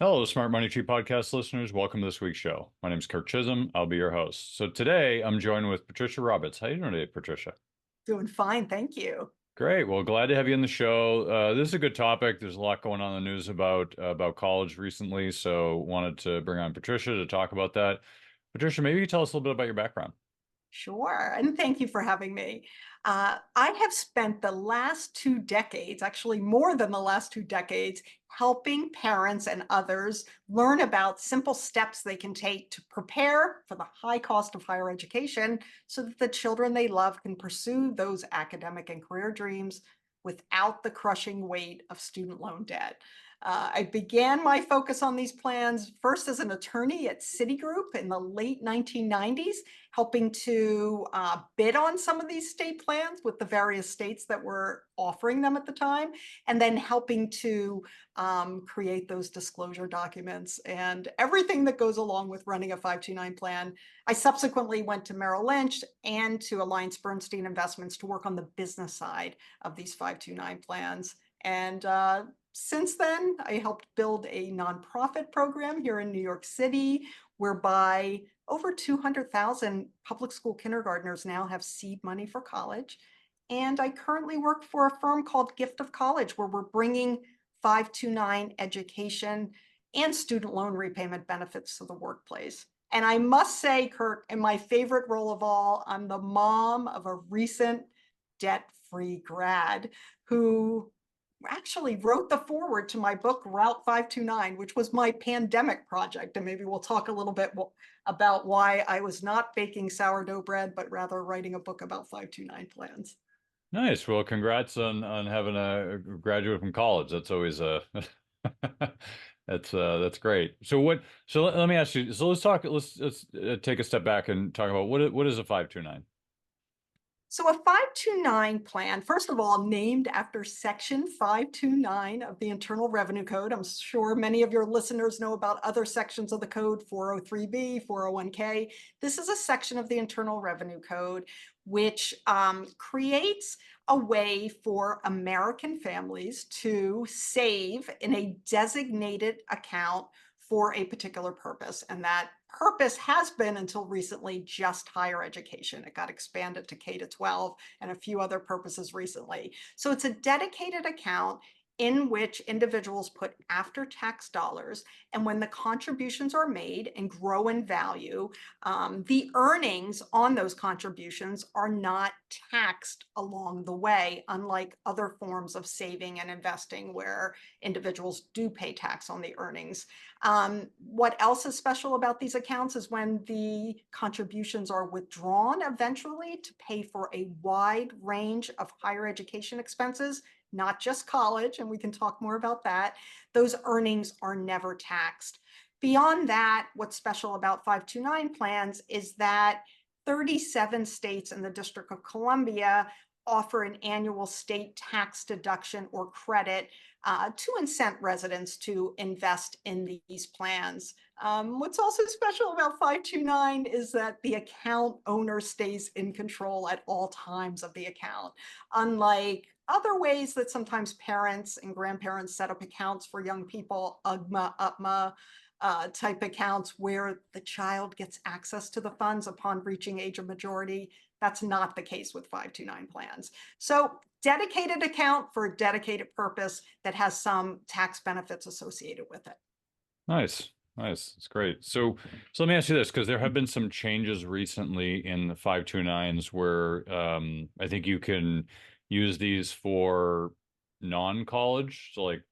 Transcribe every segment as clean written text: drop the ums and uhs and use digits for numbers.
Hello, Smart Money Tree podcast listeners. Welcome to this week's show. My name is Kirk Chisholm. I'll be your host. So today I'm joined with Patricia Roberts. How are you doing today, Patricia? Doing fine, thank you. Great. Well, glad to have you on the show. This is a good topic. There's a lot going on in the news about college recently, so wanted to bring on Patricia to talk about that. Patricia, maybe you tell us a little bit about your background. Sure, and thank you for having me. I have spent the last 2 decades, actually more than the last 2 decades, helping parents and others learn about simple steps they can take to prepare for the high cost of higher education so that the children they love can pursue those academic and career dreams without the crushing weight of student loan debt. I began my focus on these plans first as an attorney at Citigroup in the late 1990s, helping to bid on some of these state plans with the various states that were offering them at the time, and then helping to create those disclosure documents and everything that goes along with running a 529 plan. I subsequently went to Merrill Lynch and to AllianceBernstein Investments to work on the business side of these 529 plans. And since then, I helped build a nonprofit program here in New York City, whereby over 200,000 public school kindergartners now have seed money for college. And I currently work for a firm called Gift of College, where we're bringing 529 education and student loan repayment benefits to the workplace. And I must say, Kirk, in my favorite role of all, I'm the mom of a recent debt-free grad who actually wrote the foreword to my book, Route 529, which was my pandemic project. And maybe we'll talk a little bit about why I was not baking sourdough bread, but rather writing a book about 529 plans. Nice. Well, congrats on having a graduate from college. That's always a that's great. So let me ask you. So let's take a step back and talk about what is a 529? So a 529 plan, first of all, named after Section 529 of the Internal Revenue Code. I'm sure many of your listeners know about other sections of the code, 403B, 401K. This is a section of the Internal Revenue Code which creates a way for American families to save in a designated account for a particular purpose. And that purpose has been until recently just higher education. It got expanded to K to 12 and a few other purposes recently. So it's a dedicated account in which individuals put after-tax dollars, and when the contributions are made and grow in value, the earnings on those contributions are not taxed along the way, unlike other forms of saving and investing where individuals do pay tax on the earnings. What else is special about these accounts is when the contributions are withdrawn eventually to pay for a wide range of higher education expenses, not just college, and we can talk more about that, those earnings are never taxed. Beyond that, what's special about 529 plans is that 37 states and the District of Columbia offer an annual state tax deduction or credit to incent residents to invest in these plans. What's also special about 529 is that the account owner stays in control at all times of the account, unlike other ways that sometimes parents and grandparents set up accounts for young people, UGMA, UPMA, type accounts where the child gets access to the funds upon reaching age of majority. That's not the case with 529 plans. So dedicated account for a dedicated purpose that has some tax benefits associated with it. Nice. Nice. It's great. So let me ask you this, because there have been some changes recently in the 529s where I think you can use these for non-college, so like,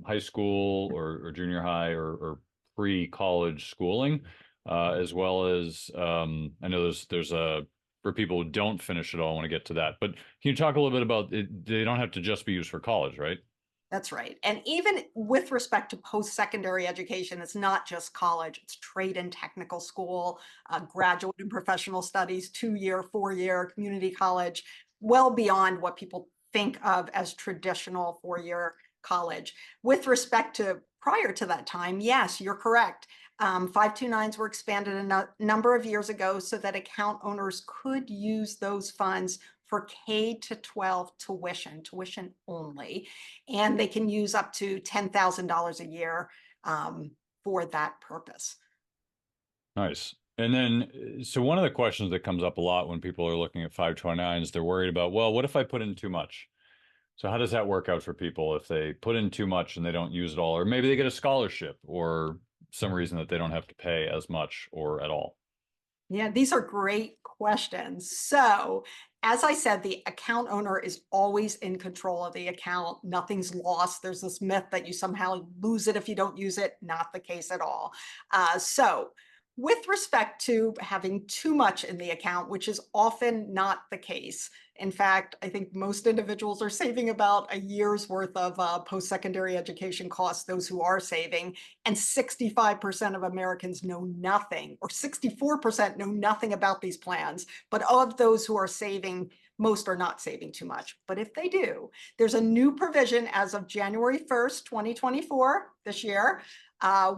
high school or junior high or pre-college schooling, as well as I know there's a for people who don't finish it all. I want to get to that. But can you talk a little bit about it? They don't have to just be used for college, right? That's right. And even with respect to post-secondary education, it's not just college, it's trade and technical school, graduate and professional studies, 2-year, 4-year, community college, well beyond what people think of as traditional 4-year college. With respect to prior to that time, yes, you're correct. 529s were expanded a number of years ago so that account owners could use those funds for K to 12 tuition only, and they can use up to $10,000 a year for that purpose. Nice. And then, so one of the questions that comes up a lot when people are looking at 529s, they're worried about, well, what if I put in too much? So how does that work out for people if they put in too much and they don't use it all, or maybe they get a scholarship or some reason that they don't have to pay as much or at all? Yeah, these are great questions. So, as I said, the account owner is always in control of the account. Nothing's lost. There's this myth that you somehow lose it if you don't use it. Not the case at all. So, with respect to having too much in the account, which is often not the case. In fact, I think most individuals are saving about a year's worth of post-secondary education costs, those who are saving, and 65% of Americans know nothing, or 64% know nothing about these plans. But of those who are saving, most are not saving too much. But if they do, there's a new provision as of January 1st, 2024, this year,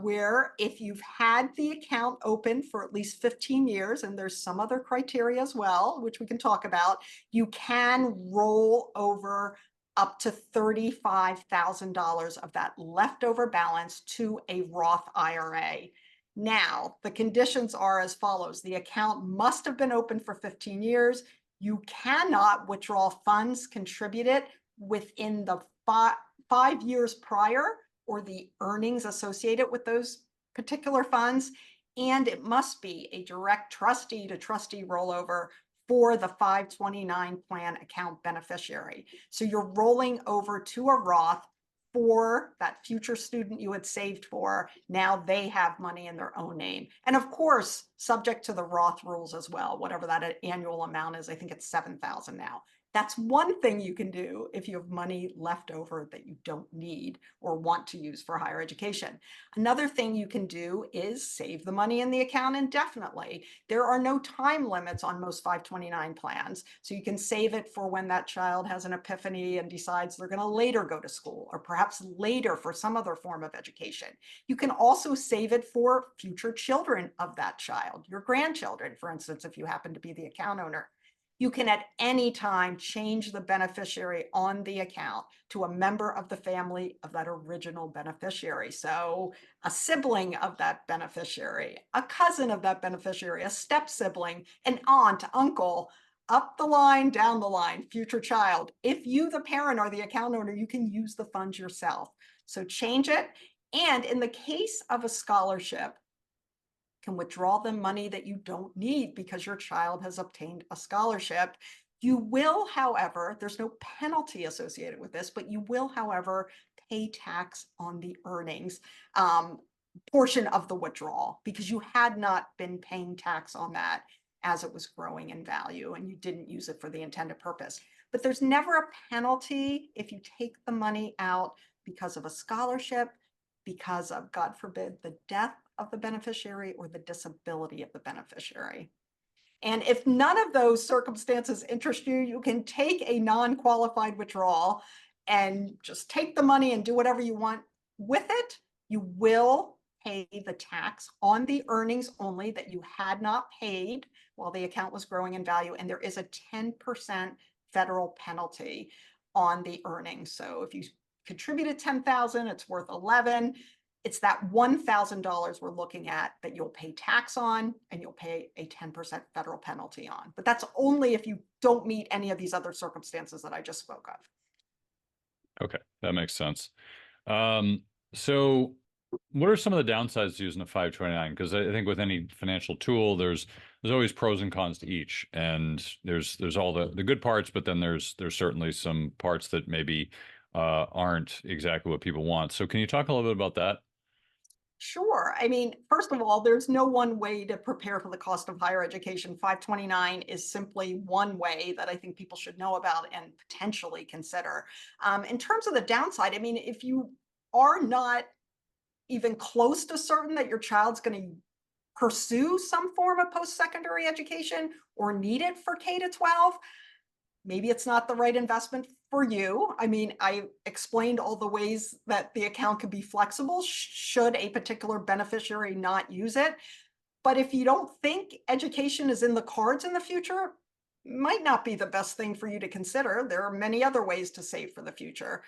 where if you've had the account open for at least 15 years, and there's some other criteria as well, which we can talk about, you can roll over up to $35,000 of that leftover balance to a Roth IRA. Now, the conditions are as follows. The account must have been open for 15 years. You cannot withdraw funds contributed within the 5 years prior, or the earnings associated with those particular funds. And it must be a direct trustee to trustee rollover for the 529 plan account beneficiary. So you're rolling over to a Roth for that future student you had saved for. Now they have money in their own name. And of course, subject to the Roth rules as well, whatever that annual amount is. I think it's $7,000 now. That's one thing you can do if you have money left over that you don't need or want to use for higher education. Another thing you can do is save the money in the account indefinitely. There are no time limits on most 529 plans, so you can save it for when that child has an epiphany and decides they're going to later go to school, or perhaps later for some other form of education. You can also save it for future children of that child, your grandchildren, for instance, if you happen to be the account owner. You can at any time change the beneficiary on the account to a member of the family of that original beneficiary. So a sibling of that beneficiary, a cousin of that beneficiary, a step sibling, an aunt, uncle, up the line, down the line, future child. If you, the parent, are the account owner, you can use the funds yourself. So change it. And in the case of a scholarship, can withdraw the money that you don't need because your child has obtained a scholarship. You will, however, there's no penalty associated with this, but you will, however, pay tax on the earnings portion of the withdrawal, because you had not been paying tax on that as it was growing in value and you didn't use it for the intended purpose. But there's never a penalty if you take the money out because of a scholarship, because of, God forbid, the death of the beneficiary or the disability of the beneficiary. And if none of those circumstances interest you, you can take a non-qualified withdrawal and just take the money and do whatever you want with it. You will pay the tax on the earnings only that you had not paid while the account was growing in value. And there is a 10% federal penalty on the earnings. So if you contributed 10,000, it's worth 11. It's that $1,000 we're looking at that you'll pay tax on, and you'll pay a 10% federal penalty on. But that's only if you don't meet any of these other circumstances that I just spoke of. Okay, that makes sense. So what are some of the downsides to using a 529? Because I think with any financial tool, there's always pros and cons to each. And there's all the good parts, but then there's certainly some parts that maybe aren't exactly what people want. So can you talk a little bit about that? Sure. I mean, first of all, there's no one way to prepare for the cost of higher education. 529 is simply one way that I think people should know about and potentially consider. In terms of the downside, I mean, if you are not even close to certain that your child's going to pursue some form of post-secondary education or need it for K to 12, maybe it's not the right investment for you. I mean, I explained all the ways that the account can be flexible should a particular beneficiary not use it. But if you don't think education is in the cards in the future, might not be the best thing for you to consider. There are many other ways to save for the future.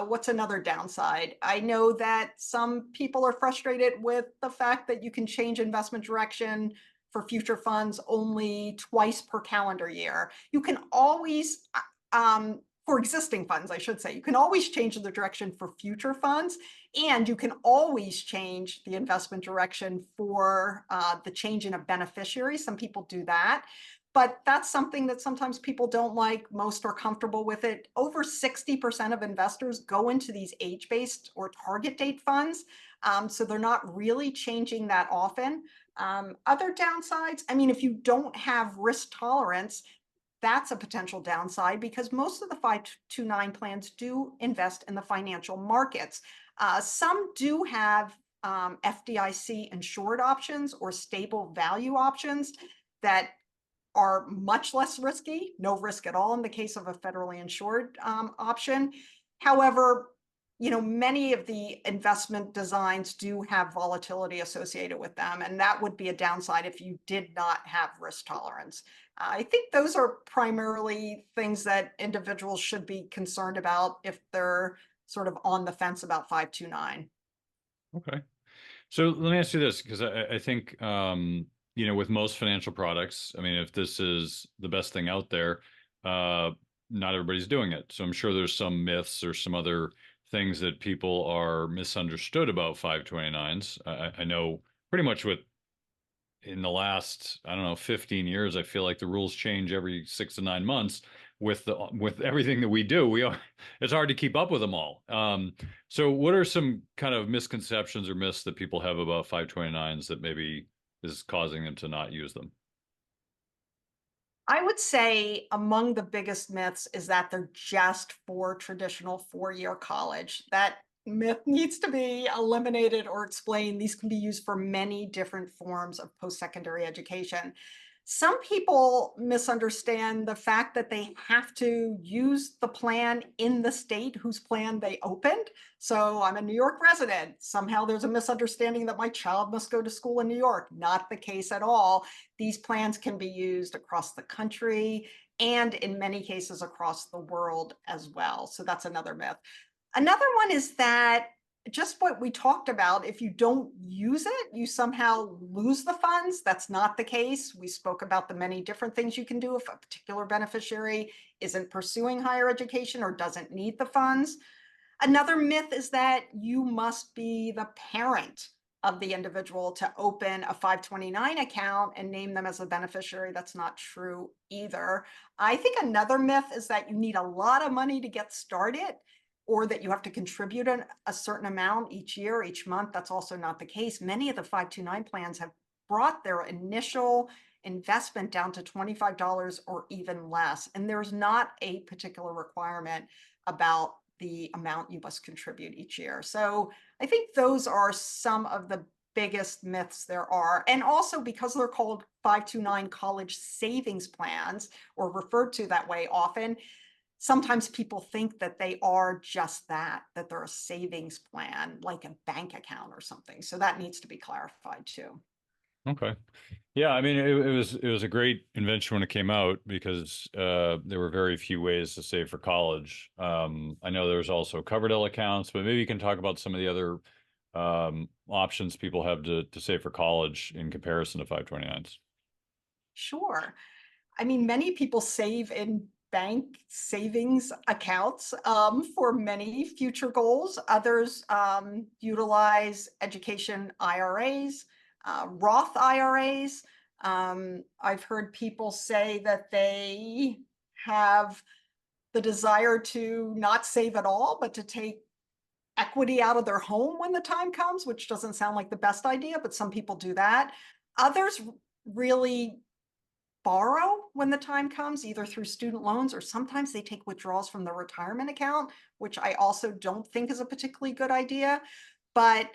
What's another downside? I know that some people are frustrated with the fact that you can change investment direction for future funds only twice per calendar year. You can always, for existing funds, I should say, you can always change the direction for future funds, and you can always change the investment direction for the change in a beneficiary. Some people do that. But that's something that sometimes people don't like. Most are comfortable with it. Over 60% of investors go into these age-based or target date funds. So they're not really changing that often. Other downsides, I mean, if you don't have risk tolerance, that's a potential downside because most of the 529 plans do invest in the financial markets. Some do have FDIC insured options or stable value options that are much less risky, no risk at all in the case of a federally insured option. However, many of the investment designs do have volatility associated with them, and that would be a downside if you did not have risk tolerance. I think those are primarily things that individuals should be concerned about if they're sort of on the fence about 529. Okay. So let me ask you this, because I think, with most financial products, I mean, if this is the best thing out there, not everybody's doing it. So I'm sure there's some myths or some other things that people are misunderstood about 529s. I know pretty much in the last, I don't know, 15 years, I feel like the rules change every 6 to 9 months with everything that we do. It's hard to keep up with them all. So what are some kind of misconceptions or myths that people have about 529s that maybe is causing them to not use them? I would say among the biggest myths is that they're just for traditional four-year college. That myth needs to be eliminated or explained. These can be used for many different forms of post-secondary education. Some people misunderstand the fact that they have to use the plan in the state whose plan they opened. So I'm a New York resident. Somehow there's a misunderstanding that my child must go to school in New York. Not the case at all. These plans can be used across the country and in many cases across the world as well. So that's another myth. Another one is that just what we talked about, if you don't use it, you somehow lose the funds. That's not the case. We spoke about the many different things you can do if a particular beneficiary isn't pursuing higher education or doesn't need the funds. Another myth is that you must be the parent of the individual to open a 529 account and name them as a beneficiary. That's not true either. I think another myth is that you need a lot of money to get started or that you have to contribute a certain amount each year, each month. That's also not the case. Many of the 529 plans have brought their initial investment down to $25 or even less. And there's not a particular requirement about the amount you must contribute each year. So I think those are some of the biggest myths there are. And also because they're called 529 college savings plans or referred to that way often, sometimes people think that they are just that they're a savings plan, like a bank account or something. So that needs to be clarified too. Okay. Yeah, I mean, it was a great invention when it came out because there were very few ways to save for college. I know there's also Coverdell accounts, but maybe you can talk about some of the other options people have to save for college in comparison to 529s. Sure. I mean, many people save in bank savings accounts for many future goals. Others utilize education IRAs, Roth IRAs. I've heard people say that they have the desire to not save at all, but to take equity out of their home when the time comes, which doesn't sound like the best idea, but some people do that. Others really borrow when the time comes, either through student loans or sometimes they take withdrawals from their retirement account, which I also don't think is a particularly good idea. But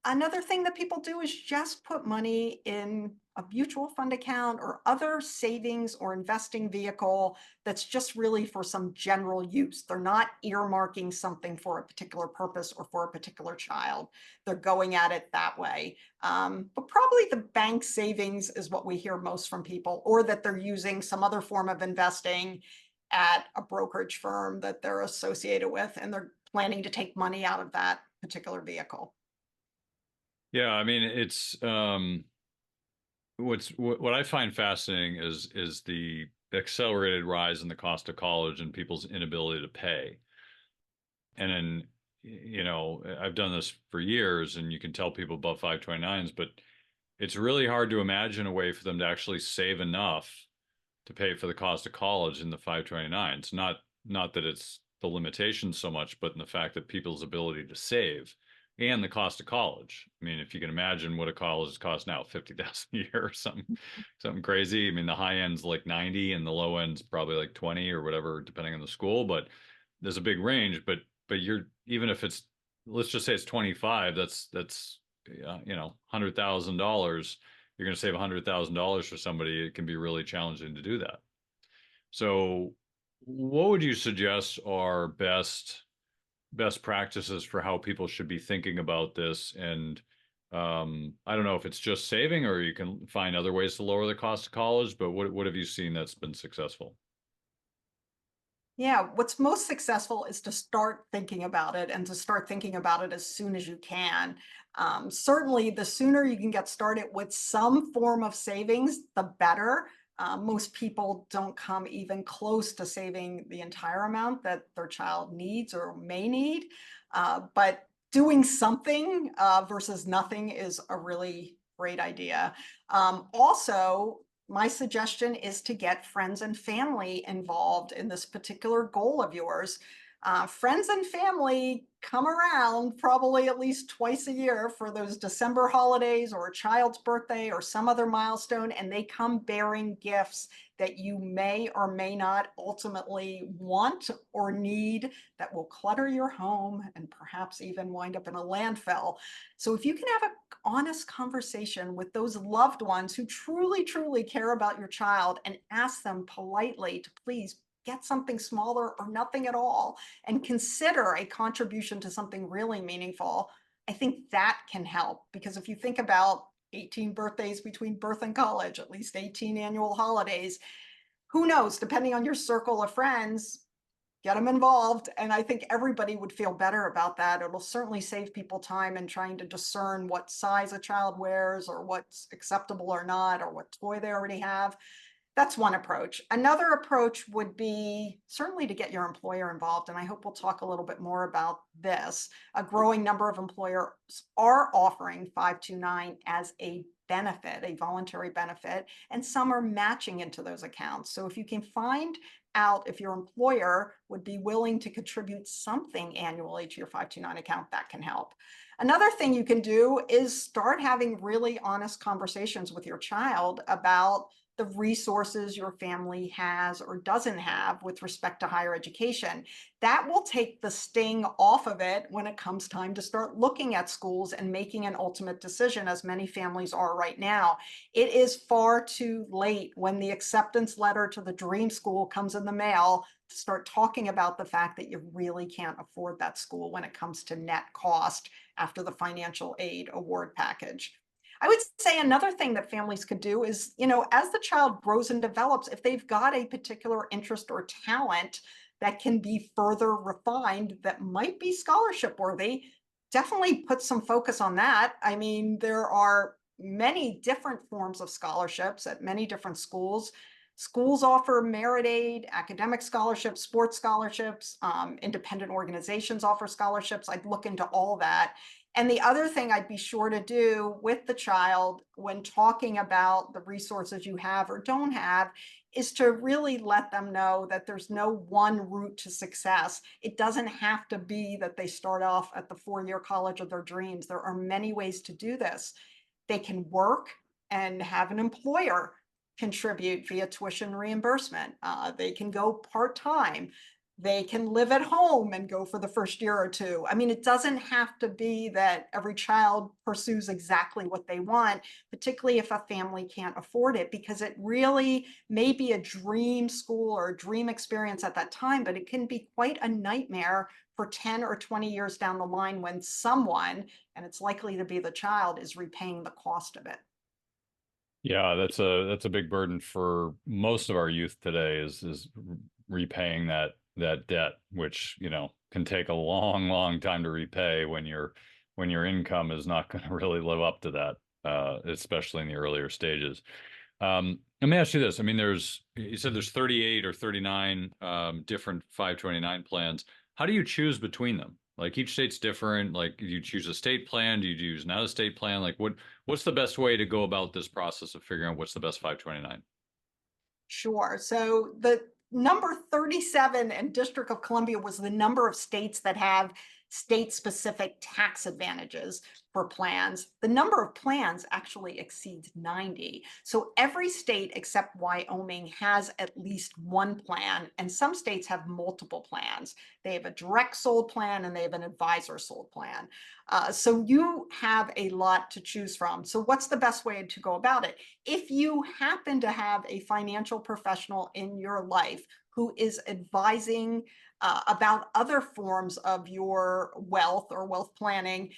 another thing that people do is just put money in a mutual fund account or other savings or investing vehicle that's just really for some general use. They're not earmarking something for a particular purpose or for a particular child. They're going at it that way. But probably the bank savings is what we hear most from people, or that they're using some other form of investing at a brokerage firm that they're associated with, and they're planning to take money out of that particular vehicle. Yeah, I mean, it's what I find fascinating is the accelerated rise in the cost of college and people's inability to pay. And then, I've done this for years, and you can tell people about 529s, but it's really hard to imagine a way for them to actually save enough to pay for the cost of college in the 529s. Not that it's the limitation so much, but in the fact that people's ability to save and the cost of college. I mean, if you can imagine what a college costs now, 50,000 a year or something crazy. I mean, the high end's like 90 and the low end's probably like 20 or whatever, depending on the school, but there's a big range, but you're, even if it's, let's just say it's 25, that's $100,000. You're going to save $100,000 for somebody. It can be really challenging to do that. So what would you suggest are best practices for how people should be thinking about this? And I don't know if it's just saving or you can find other ways to lower the cost of college, but what have you seen that's been successful? Yeah, what's most successful is to start thinking about it, and to start thinking about it as soon as you can. Certainly, the sooner you can get started with some form of savings, the better. Most people don't come even close to saving the entire amount that their child needs or may need. But doing something versus nothing is a really great idea. Also, my suggestion is to get friends and family involved in this particular goal of yours. Friends and family come around probably at least twice a year for those December holidays or a child's birthday or some other milestone, and they come bearing gifts that you may or may not ultimately want or need, that will clutter your home and perhaps even wind up in a landfill. So if you can have an honest conversation with those loved ones who truly, truly care about your child, and ask them politely to please get something smaller or nothing at all, and consider a contribution to something really meaningful, I think that can help. Because if you think about 18 birthdays between birth and college, at least 18 annual holidays, who knows, depending on your circle of friends, get them involved. And I think everybody would feel better about that. It'll certainly save people time in trying to discern what size a child wears, or what's acceptable or not, or what toy they already have. That's one approach. Another approach would be certainly to get your employer involved. And I hope we'll talk a little bit more about this. A growing number of employers are offering 529 as a benefit, a voluntary benefit, and some are matching into those accounts. So if you can find out if your employer would be willing to contribute something annually to your 529 account, that can help. Another thing you can do is start having really honest conversations with your child about the resources your family has or doesn't have with respect to higher education. That will take the sting off of it when it comes time to start looking at schools and making an ultimate decision, as many families are right now. It is far too late when the acceptance letter to the dream school comes in the mail to start talking about the fact that you really can't afford that school when it comes to net cost after the financial aid award package. I would say another thing that families could do is, as the child grows and develops, if they've got a particular interest or talent that can be further refined, that might be scholarship worthy, definitely put some focus on that. I mean, there are many different forms of scholarships at many different schools. Schools offer merit aid, academic scholarships, sports scholarships, independent organizations offer scholarships. I'd look into all that. And the other thing I'd be sure to do with the child when talking about the resources you have or don't have is to really let them know that there's no one route to success. It doesn't have to be that they start off at the four-year college of their dreams. There are many ways to do this. They can work and have an employer contribute via tuition reimbursement. They can go part-time. They can live at home and go for the first year or two. I mean, it doesn't have to be that every child pursues exactly what they want, particularly if a family can't afford it, because it really may be a dream school or a dream experience at that time, but it can be quite a nightmare for 10 or 20 years down the line when someone, and it's likely to be the child, is repaying the cost of it. Yeah, that's a big burden for most of our youth today is repaying that debt, which, can take a long, long time to repay when your income is not going to really live up to that, especially in the earlier stages. Let me ask you this. I mean, you said there's 38 or 39 different 529 plans. How do you choose between them? Like each state's different. Like, do you choose a state plan? Do you use an out-of-state plan? Like, what's the best way to go about this process of figuring out what's the best 529? Sure. So the number 37 in District of Columbia was the number of states that have state-specific tax advantages for plans. The number of plans actually exceeds 90. So every state except Wyoming has at least one plan, and some states have multiple plans. They have a direct sold plan and they have an advisor sold plan. So you have a lot to choose from. So what's the best way to go about it? If you happen to have a financial professional in your life who is advising about other forms of your wealth or wealth planning,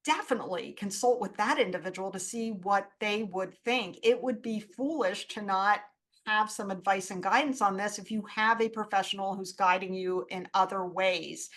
definitely consult with that individual to see what they would think. It would be foolish to not have some advice and guidance on this if you have a professional who's guiding you in other ways.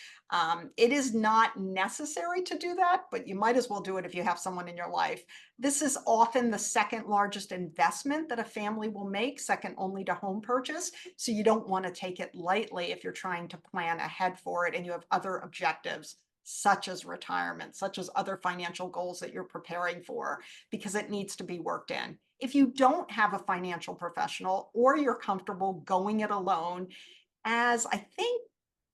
It is not necessary to do that, but you might as well do it if you have someone in your life. This is often the second largest investment that a family will make, second only to home purchase. So you don't want to take it lightly if you're trying to plan ahead for it and you have other objectives, such as retirement, such as other financial goals that you're preparing for, because it needs to be worked in. If you don't have a financial professional or you're comfortable going it alone, as I think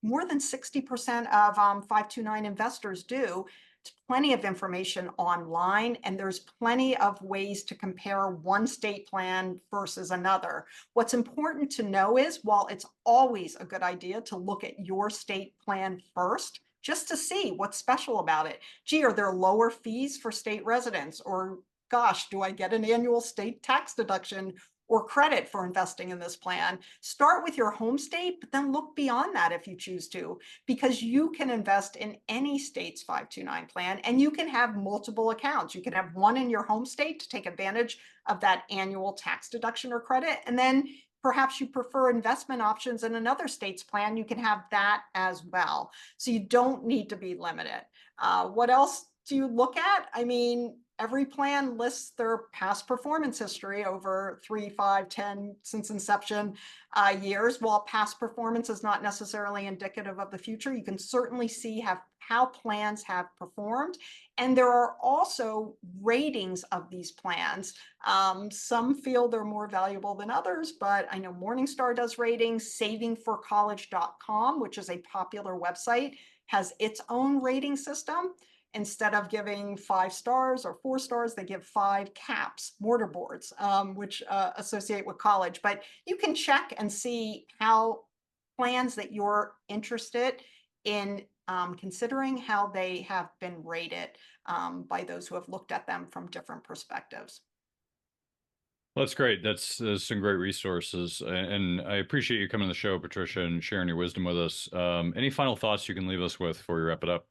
more than 60% of 529 investors do, there's plenty of information online and there's plenty of ways to compare one state plan versus another. What's important to know is while it's always a good idea to look at your state plan first, just to see what's special about it. Gee, are there lower fees for state residents? Or gosh, do I get an annual state tax deduction or credit for investing in this plan? Start with your home state, but then look beyond that if you choose to, because you can invest in any state's 529 plan and you can have multiple accounts. You can have one in your home state to take advantage of that annual tax deduction or credit. And then perhaps you prefer investment options in another state's plan, you can have that as well. So you don't need to be limited. What else do you look at? I mean, every plan lists their past performance history over 3, 5, 10 since inception years. While past performance is not necessarily indicative of the future, you can certainly see how plans have performed. And there are also ratings of these plans. Some feel they're more valuable than others, but I know Morningstar does ratings. Savingforcollege.com, which is a popular website, has its own rating system. Instead of giving 5 stars or 4 stars, they give 5 caps, mortarboards, which associate with college. But you can check and see how plans that you're interested in considering how they have been rated by those who have looked at them from different perspectives. Well, that's great. That's some great resources, and I appreciate you coming on the show, Patricia, and sharing your wisdom with us. Any final thoughts you can leave us with before we wrap it up?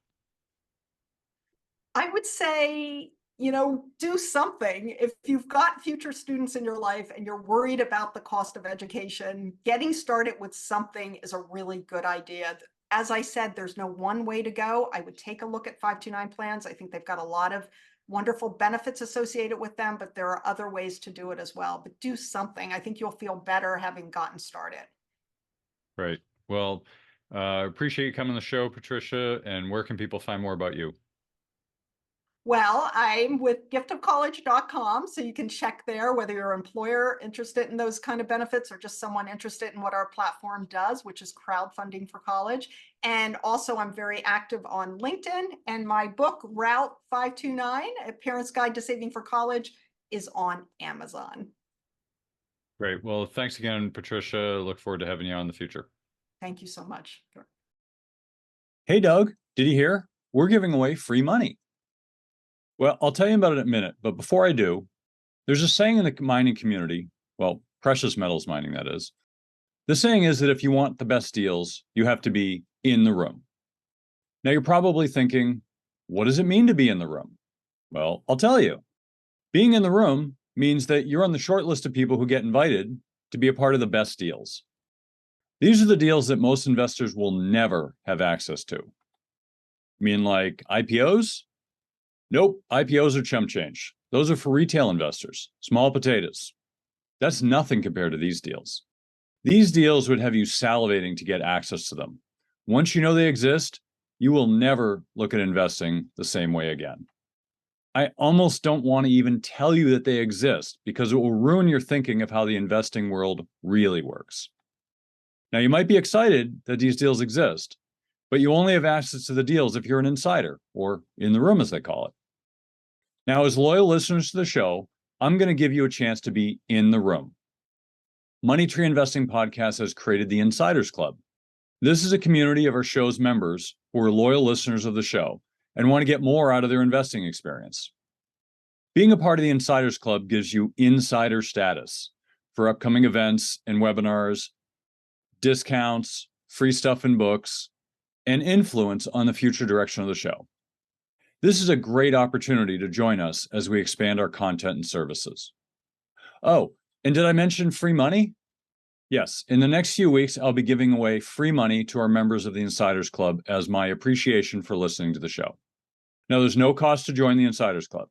I would say, do something. If you've got future students in your life and you're worried about the cost of education, getting started with something is a really good idea. As I said, there's no one way to go. I would take a look at 529 plans. I think they've got a lot of wonderful benefits associated with them, but there are other ways to do it as well. But do something. I think you'll feel better having gotten started. Right. Well, appreciate you coming on the show, Patricia. And where can people find more about you? Well, I'm with giftofcollege.com, so you can check there whether you're an employer interested in those kind of benefits or just someone interested in what our platform does, which is crowdfunding for college. And also, I'm very active on LinkedIn, and my book, Route 529, A Parent's Guide to Saving for College, is on Amazon. Great. Well, thanks again, Patricia. Look forward to having you on in the future. Thank you so much. Hey, Doug, did you hear? We're giving away free money. Well, I'll tell you about it in a minute, but before I do, there's a saying in the mining community, well, precious metals mining, that is. The saying is that if you want the best deals, you have to be in the room. Now, you're probably thinking, what does it mean to be in the room? Well, I'll tell you. Being in the room means that you're on the short list of people who get invited to be a part of the best deals. These are the deals that most investors will never have access to. Mean like IPOs? Nope, IPOs are chump change. Those are for retail investors, small potatoes. That's nothing compared to these deals. These deals would have you salivating to get access to them. Once you know they exist, you will never look at investing the same way again. I almost don't want to even tell you that they exist because it will ruin your thinking of how the investing world really works. Now, you might be excited that these deals exist, but you only have access to the deals if you're an insider, or in the room as they call it. Now, as loyal listeners to the show, I'm going to give you a chance to be in the room. Money Tree Investing Podcast has created the Insiders Club. This is a community of our show's members who are loyal listeners of the show and want to get more out of their investing experience. Being a part of the Insiders Club gives you insider status for upcoming events and webinars, discounts, free stuff and books, and influence on the future direction of the show. This is a great opportunity to join us as we expand our content and services. Oh, and did I mention free money? Yes, in the next few weeks, I'll be giving away free money to our members of the Insiders Club as my appreciation for listening to the show. Now, there's no cost to join the Insiders Club.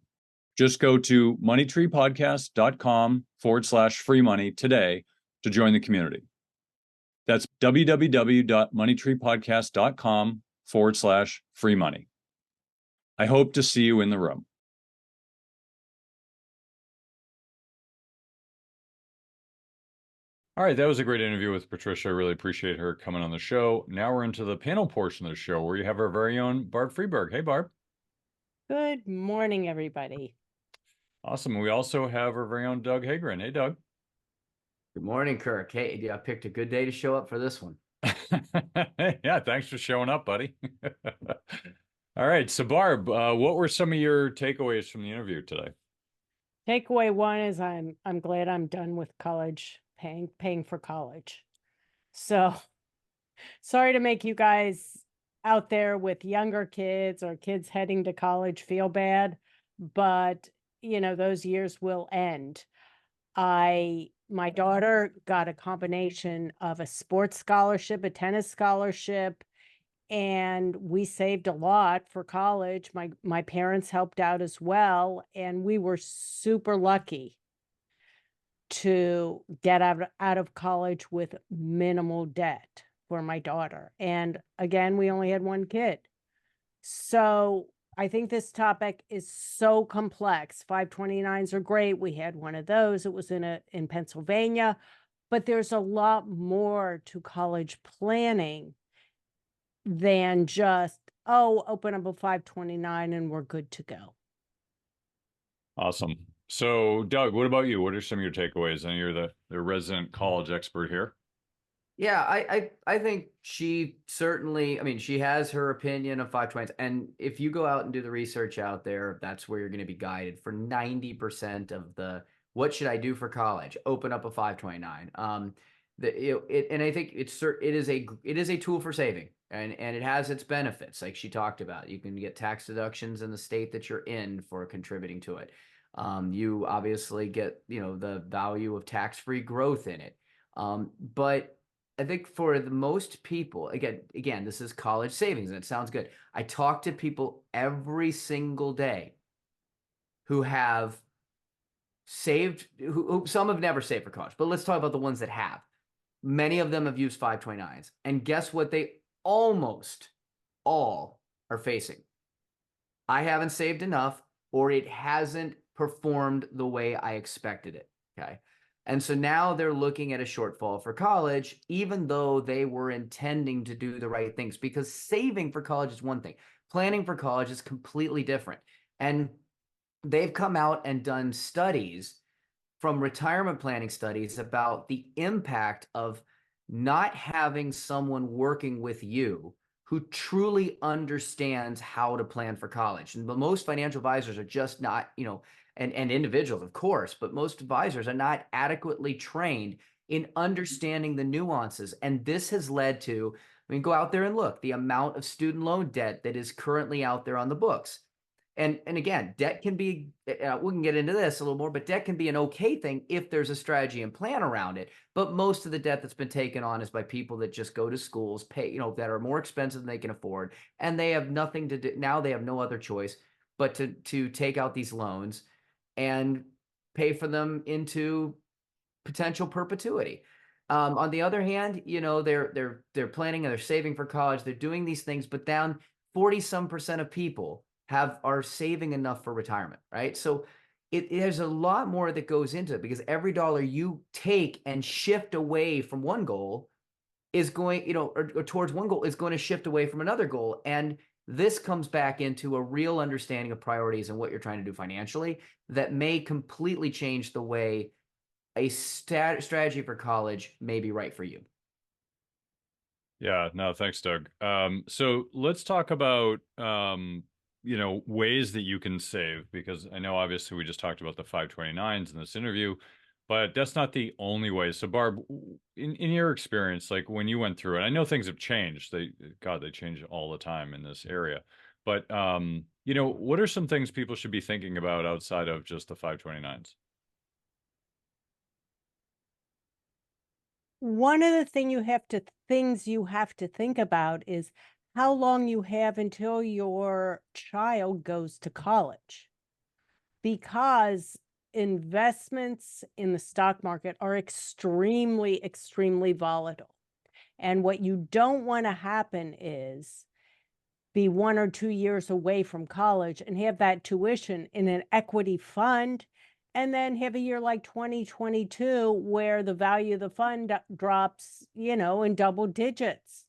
Just go to moneytreepodcast.com/free money today to join the community. That's www.moneytreepodcast.com/free money. I hope to see you in the room. All right, that was a great interview with Patricia. I really appreciate her coming on the show. Now we're into the panel portion of the show where you have our very own Barb Friedberg. Hey, Barb. Good morning, everybody. Awesome. We also have our very own Doug Heagren. Hey, Doug. Good morning, Kirk. Hey, I picked a good day to show up for this one. Yeah, thanks for showing up, buddy. All right, so Barb, what were some of your takeaways from the interview today? Takeaway one is I'm glad I'm done with college, paying for college. So sorry to make you guys out there with younger kids or kids heading to college feel bad, but those years will end. My daughter got a combination of a sports scholarship, a tennis scholarship, and we saved a lot for college. My parents helped out as well, and we were super lucky to get out of college with minimal debt for my daughter. And again, we only had one kid. So I think this topic is so complex. 529s are great. We had one of those. It was in Pennsylvania, but there's a lot more to college planning than just, open up a 529 and we're good to go. Awesome. So, Doug, what about you? What are some of your takeaways? And you're the resident college expert here. Yeah, I think she certainly, she has her opinion of 520s. And if you go out and do the research out there, that's where you're going to be guided for 90% of what should I do for college? Open up a 529. And I think it is a tool for saving, and it has its benefits. Like she talked about, you can get tax deductions in the state that you're in for contributing to it. You obviously get, the value of tax-free growth in it. But I think for the most people, again, this is college savings, and it sounds good. I talk to people every single day who have saved, who some have never saved for college, but let's talk about the ones that have. Many of them have used 529s, and guess what they almost all are facing? I haven't saved enough, or it hasn't performed the way I expected it, okay? And so now they're looking at a shortfall for college, even though they were intending to do the right things, because saving for college is one thing. Planning for college is completely different. And they've come out and done studies from retirement planning studies about the impact of not having someone working with you who truly understands how to plan for college. And but most financial advisors are just not, and individuals, of course, but most advisors are not adequately trained in understanding the nuances. And this has led to, I mean, go out there and look, the amount of student loan debt that is currently out there on the books. And again, debt can be, we can get into this a little more, but debt can be an okay thing if there's a strategy and plan around it. But most of the debt that's been taken on is by people that just go to schools, pay, that are more expensive than they can afford. And they have nothing to do. Now they have no other choice but to take out these loans and pay for them into potential perpetuity. On the other hand, they're planning and they're saving for college. They're doing these things, but down 40% of people are saving enough for retirement, right? So there's a lot more that goes into it, because every dollar you take and shift away from one goal is going, or towards one goal is going to shift away from another goal. And this comes back into a real understanding of priorities and what you're trying to do financially that may completely change the way a strategy for college may be right for you. Yeah, no, thanks, Doug. So let's talk about ways that you can save, because I know obviously we just talked about the 529s in this interview, but that's not the only way. So Barb, in your experience, like when you went through it, I know things have changed. They change all the time in this area. But what are some things people should be thinking about outside of just the 529s? One of the things you have to think about is how long you have until your child goes to college, because investments in the stock market are extremely, extremely volatile. And what you don't want to happen is be 1 or 2 years away from college and have that tuition in an equity fund, and then have a year like 2022 where the value of the fund drops, in double digits.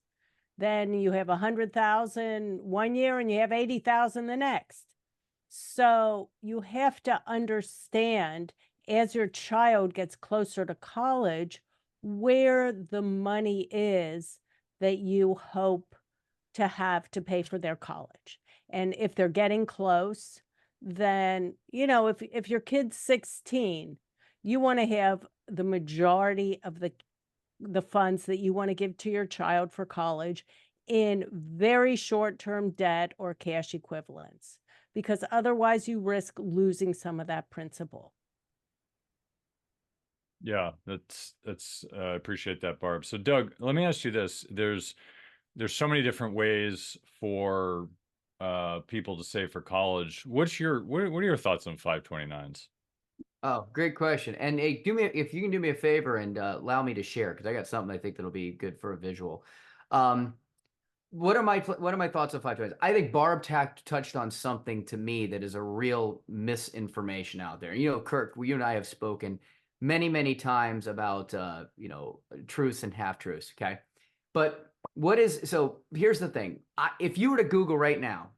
Then you have 100,000 one year and you have 80,000 the next. So you have to understand, as your child gets closer to college, where the money is that you hope to have to pay for their college. And if they're getting close, then, if your kid's 16, you want to have the majority of the funds that you want to give to your child for college in very short-term debt or cash equivalents, because otherwise you risk losing some of that principal. Yeah, that's I appreciate that, Barb. So Doug, let me ask you this. There's so many different ways for people to save for college. What are your thoughts on 529s? Oh, great question. And hey, if you can do me a favor and allow me to share, because I got something I think that'll be good for a visual. What are my thoughts on 529s? I think Barb touched on something to me that is a real misinformation out there. Kirk, you and I have spoken many, many times about truths and half truths. Okay, but so here's the thing. If you were to Google right now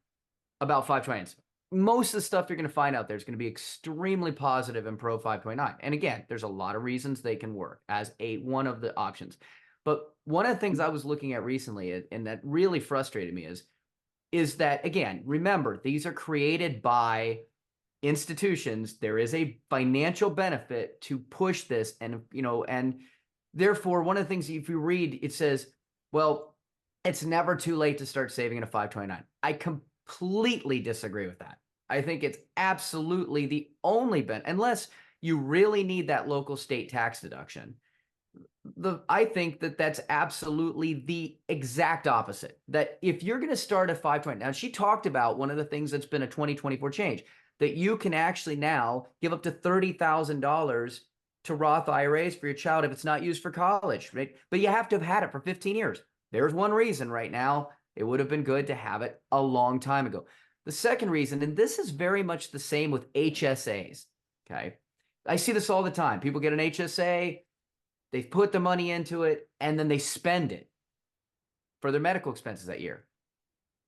about 529s, most of the stuff you're going to find out there is going to be extremely positive and pro 529. And again, there's a lot of reasons they can work as one of the options. But one of the things I was looking at recently, and that really frustrated me, is that, again, remember, these are created by institutions. There is a financial benefit to push this. And therefore, one of the things, if you read, it says, well, it's never too late to start saving in a 529. I completely disagree with that. I think it's absolutely the only unless you really need that local state tax deduction. I think that's absolutely the exact opposite. That if you're going to start a 529, now she talked about one of the things that's been a 2024 change, that you can actually now give up to $30,000 to Roth IRAs for your child if it's not used for college, right? But you have to have had it for 15 years. There's one reason right now. It would have been good to have it a long time ago. The second reason, and this is very much the same with HSAs, okay? I see this all the time. People get an HSA, they put the money into it, and then they spend it for their medical expenses that year.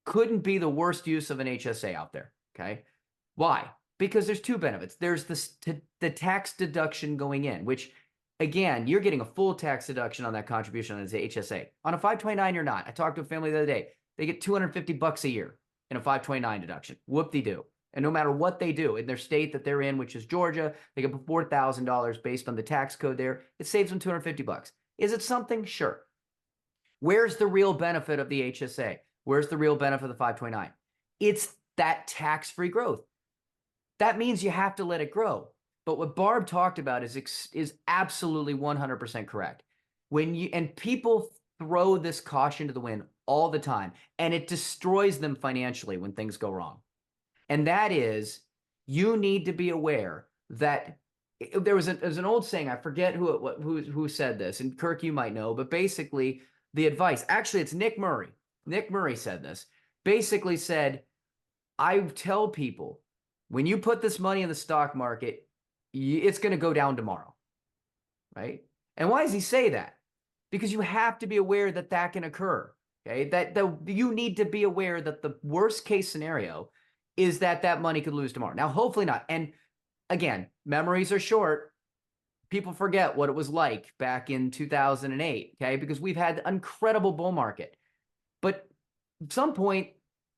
Couldn't be the worst use of an HSA out there, okay? Why? Because there's two benefits. There's the tax deduction going in, which again, you're getting a full tax deduction on that contribution on the HSA. On a 529, you're not. I talked to a family the other day. They get $250 a year in a 529 deduction. Whoop-de-doo. And no matter what they do in their state that they're in, which is Georgia, they get $4,000 based on the tax code there. It saves them $250. Is it something? Sure. Where's the real benefit of the HSA? Where's the real benefit of the 529? It's that tax-free growth. That means you have to let it grow. But what Barb talked about is absolutely 100% correct. And people throw this caution to the wind all the time, and it destroys them financially when things go wrong. And that is, you need to be aware that there's an old saying, I forget who said this, and Kirk, you might know, but basically the advice, actually it's Nick Murray. Nick Murray said this, basically said, I tell people, when you put this money in the stock market, it's going to go down tomorrow, right? And why does he say that? Because you have to be aware that that can occur, okay? You need to be aware that the worst case scenario is that money could lose tomorrow. Now, hopefully not. And again, memories are short. People forget what it was like back in 2008, okay? Because we've had an incredible bull market. But at some point,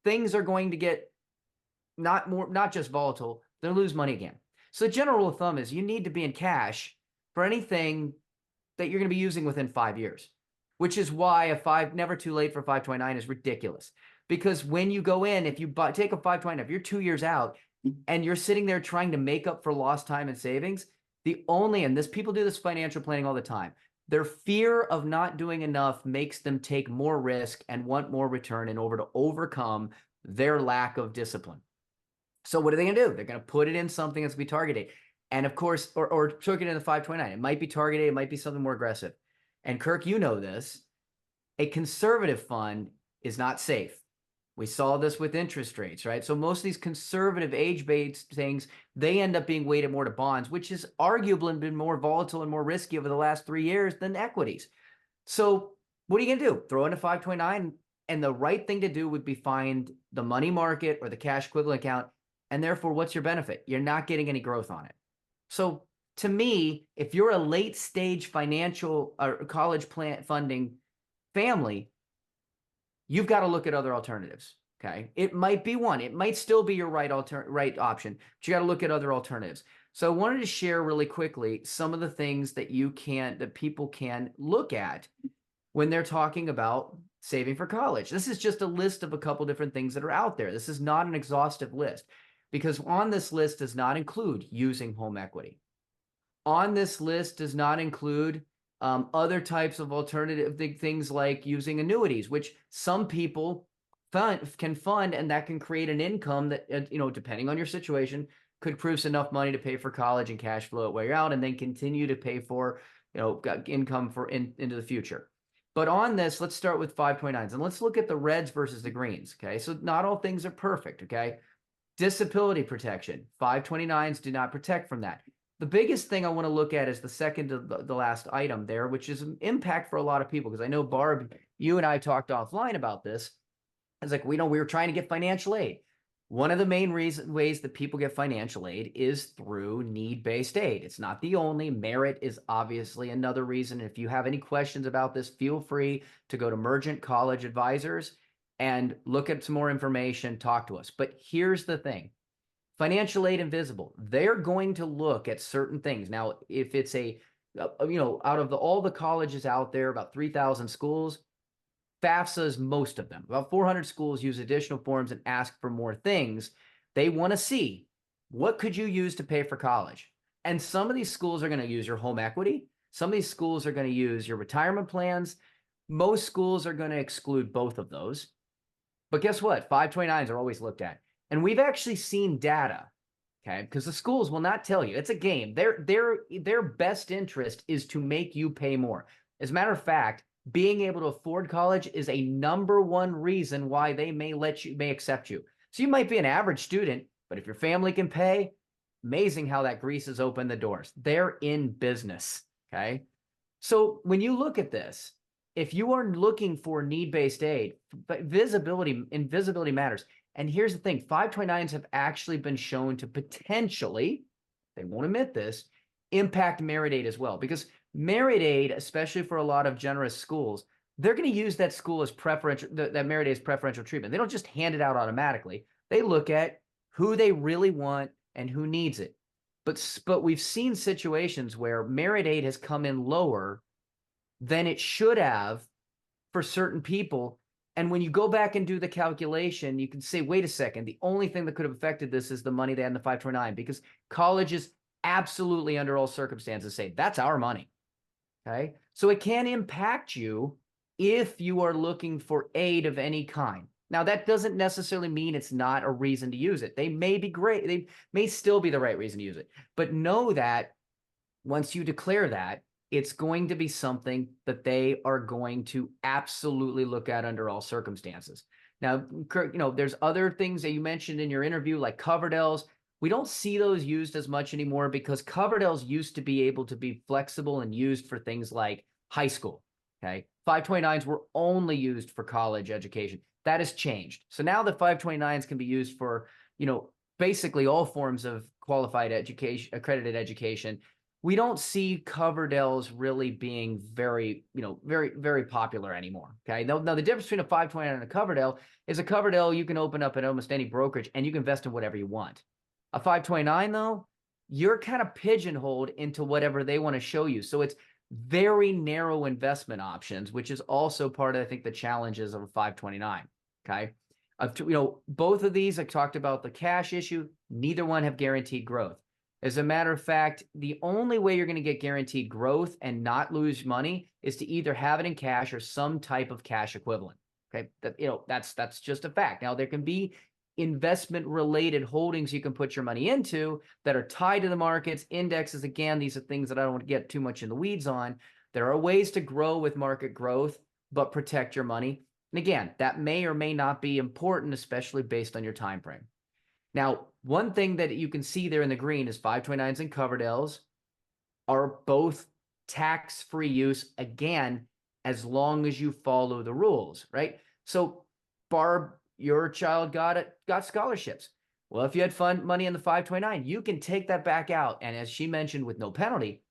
things are going to get not just volatile, they'll lose money again. So the general rule of thumb is you need to be in cash for anything that you're going to be using within 5 years, which is why never too late for 529 is ridiculous. Because when you go in, if you take a 529, if you're 2 years out and you're sitting there trying to make up for lost time and savings, people do this financial planning all the time. Their fear of not doing enough makes them take more risk and want more return in order to overcome their lack of discipline. So what are they going to do? They're going to put it in something that's going to be targeted. And of course, or took it in the 529. It might be targeted. It might be something more aggressive. And Kirk, you know this. A conservative fund is not safe. We saw this with interest rates, right? So most of these conservative age-based things, they end up being weighted more to bonds, which has arguably been more volatile and more risky over the last 3 years than equities. So what are you going to do? Throw in a 529, and the right thing to do would be find the money market or the cash equivalent account. And therefore, what's your benefit? You're not getting any growth on it. So to me, if you're a late stage financial or college plan funding family, you've got to look at other alternatives. Okay. It might be one. It might still be your right option, but you got to look at other alternatives. So I wanted to share really quickly some of the things that people can look at when they're talking about saving for college. This is just a list of a couple different things that are out there. This is not an exhaustive list, because on this list does not include using home equity. On this list does not include other types of alternative things like using annuities, which some people can fund, and that can create an income that, depending on your situation, could produce enough money to pay for college and cash flow it while you're out, and then continue to pay for, income into the future. But on this, let's start with 529s, and let's look at the reds versus the greens. Okay, so not all things are perfect. Okay, disability protection, 529s do not protect from that. The biggest thing I want to look at is the second to the last item there, which is an impact for a lot of people. Because I know, Barb, you and I talked offline about this. It's like, we were trying to get financial aid. One of the main ways that people get financial aid is through need-based aid. It's not the only. Merit is obviously another reason. If you have any questions about this, feel free to go to Mergent College Advisors and look at some more information, talk to us. But here's the thing. Financial aid invisible, they're going to look at certain things. Now, if it's out of all the colleges out there, about 3,000 schools, FAFSA's most of them. About 400 schools use additional forms and ask for more things. They want to see, what could you use to pay for college? And some of these schools are going to use your home equity. Some of these schools are going to use your retirement plans. Most schools are going to exclude both of those. But guess what? 529s are always looked at. And we've actually seen data, okay? Because the schools will not tell you. It's a game. Their best interest is to make you pay more. As a matter of fact, being able to afford college is a #1 reason why they may accept you. So you might be an average student, but if your family can pay, amazing how that greases open the doors. They're in business, okay? So when you look at this, if you are looking for need-based aid, invisibility matters. And here's the thing, 529s have actually been shown to potentially, they won't admit this, impact merit aid as well. Because Merit aid, especially for a lot of generous schools, they're going to use that school as preferential, that merit aid as preferential treatment. They don't just hand it out automatically. They look at who they really want and who needs it. But we've seen situations where merit aid has come in lower than it should have for certain people. And when you go back and do the calculation, you can say, wait a second, the only thing that could have affected this is the money they had in the 529, because colleges absolutely under all circumstances say that's our money. Okay. So it can impact you if you are looking for aid of any kind. Now, that doesn't necessarily mean it's not a reason to use it. They may be great. They may still be the right reason to use it. But know that once you declare that, it's going to be something that they are going to absolutely look at under all circumstances. Now, Kirk, there's other things that you mentioned in your interview, like Coverdell's. We don't see those used as much anymore because Coverdell's used to be able to be flexible and used for things like high school. Okay. 529s were only used for college education. That has changed. So now the 529s can be used for, basically all forms of qualified education, accredited education. We don't see Coverdell's really being very, very popular anymore. Okay. Now the difference between a 529 and a Coverdell is a Coverdell you can open up at almost any brokerage and you can invest in whatever you want. A 529, though, you're kind of pigeonholed into whatever they want to show you. So it's very narrow investment options, which is also part of, I think, the challenges of a 529. Okay. Both of these, I talked about the cash issue. Neither one have guaranteed growth. As a matter of fact, the only way you're going to get guaranteed growth and not lose money is to either have it in cash or some type of cash equivalent. Okay. That's just a fact. Now, there can be investment related holdings you can put your money into that are tied to the markets, indexes. Again, these are things that I don't want to get too much in the weeds on. There are ways to grow with market growth, but protect your money. And again, that may or may not be important, especially based on your time frame. Now, one thing that you can see there in the green is 529s and Coverdell's are both tax-free use, again, as long as you follow the rules, right? So, Barb, your child got scholarships. Well, if you had money in the 529, you can take that back out. And as she mentioned, with no penalty,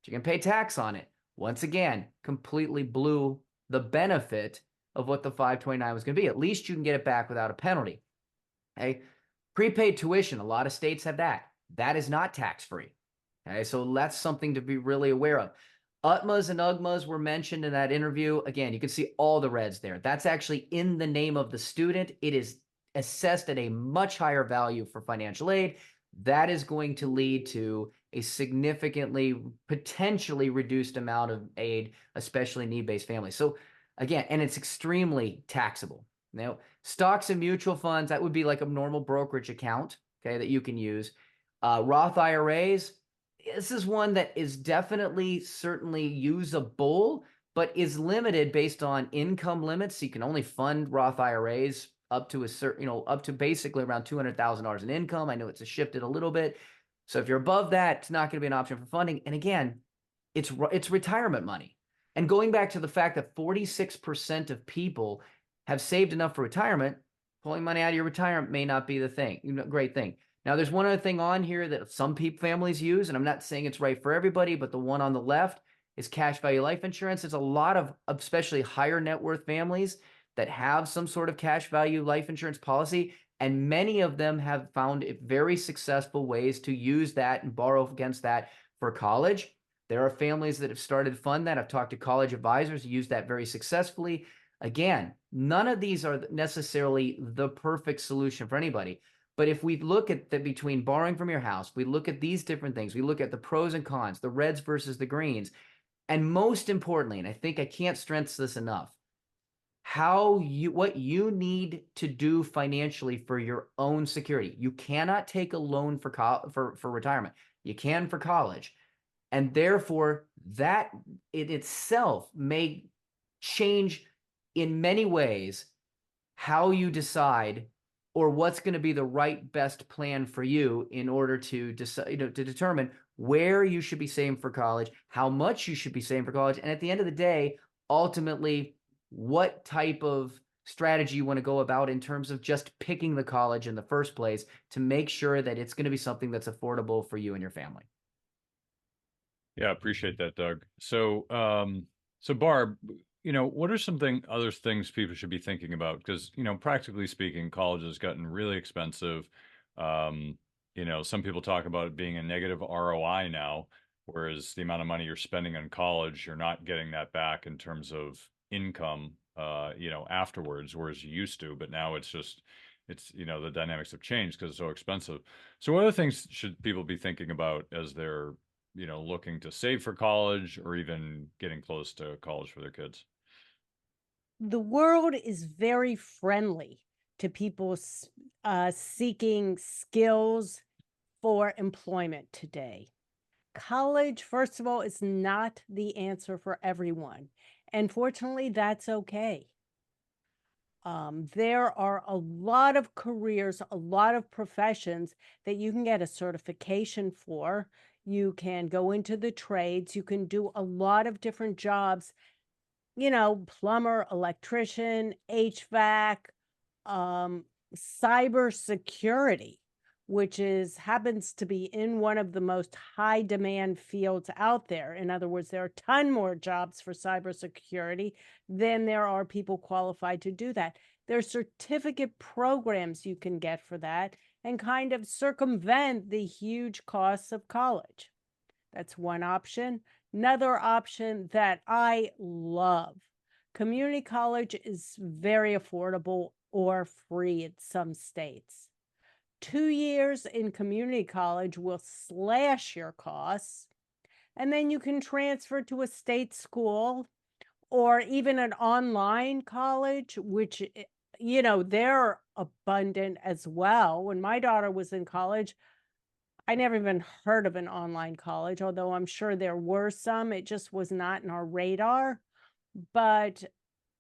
you can pay tax on it. Once again, completely blew the benefit of what the 529 was going to be. At least you can get it back without a penalty. Okay. Prepaid tuition, a lot of states have that. That is not tax-free. Okay, so that's something to be really aware of. UTMAs and UGMAs were mentioned in that interview. Again, you can see all the reds there. That's actually in the name of the student. It is assessed at a much higher value for financial aid. That is going to lead to a significantly, potentially reduced amount of aid, especially need-based families. So again, and it's extremely taxable. Now, stocks and mutual funds, that would be like a normal brokerage account, okay, that you can use. Roth IRAs, this is one that is definitely, certainly usable, but is limited based on income limits. So you can only fund Roth IRAs up to a certain, up to basically around $200,000 in income. I know it's shifted a little bit. So if you're above that, it's not going to be an option for funding. And again, it's retirement money. And going back to the fact that 46% of people have saved enough for retirement, pulling money out of your retirement may not be the great thing. Now, there's one other thing on here that some families use, and I'm not saying it's right for everybody, but the one on the left is cash value life insurance. There's a lot of, especially higher net worth families that have some sort of cash value life insurance policy, and many of them have found it very successful ways to use that and borrow against that for college. There are families that have started to fund that. I've talked to college advisors who use that very successfully. Again, none of these are necessarily the perfect solution for anybody. But if we look at between borrowing from your house, we look at these different things, we look at the pros and cons, the reds versus the greens, and most importantly, and I think I can't stress this enough, what you need to do financially for your own security. You cannot take a loan for retirement. You can for college. And therefore, that in itself may change in many ways how you decide or what's going to be the right best plan for you in order to decide, to determine where you should be saving for college, how much you should be saving for college, and at the end of the day, ultimately, what type of strategy you want to go about in terms of just picking the college in the first place to make sure that it's going to be something that's affordable for you and your family. Yeah, appreciate that, Doug. So, so Barb, what are other things people should be thinking about? Because, practically speaking, college has gotten really expensive. Um, some people talk about it being a negative ROI now, whereas the amount of money you're spending on college, you're not getting that back in terms of income, afterwards, whereas you used to, but now the dynamics have changed because it's so expensive. So what other things should people be thinking about as they're looking to save for college or even getting close to college for their kids? The world is very friendly to people seeking skills for employment today. College, first of all, is not the answer for everyone. And fortunately, that's okay. There are a lot of careers, a lot of professions that you can get a certification for. You can go into the trades. You can do a lot of different jobs, plumber, electrician, HVAC, cyber security, which happens to be in one of the most high demand fields out there. In other words, there are a ton more jobs for cybersecurity than there are people qualified to do that. There are certificate programs you can get for that and kind of circumvent the huge costs of college. That's one option. Another option that I love, community college is very affordable or free in some states. 2 years in community college will slash your costs, and then you can transfer to a state school or even an online college, which, they're abundant as well. When my daughter was in college, I never even heard of an online college, although I'm sure there were some. It just was not in our radar. But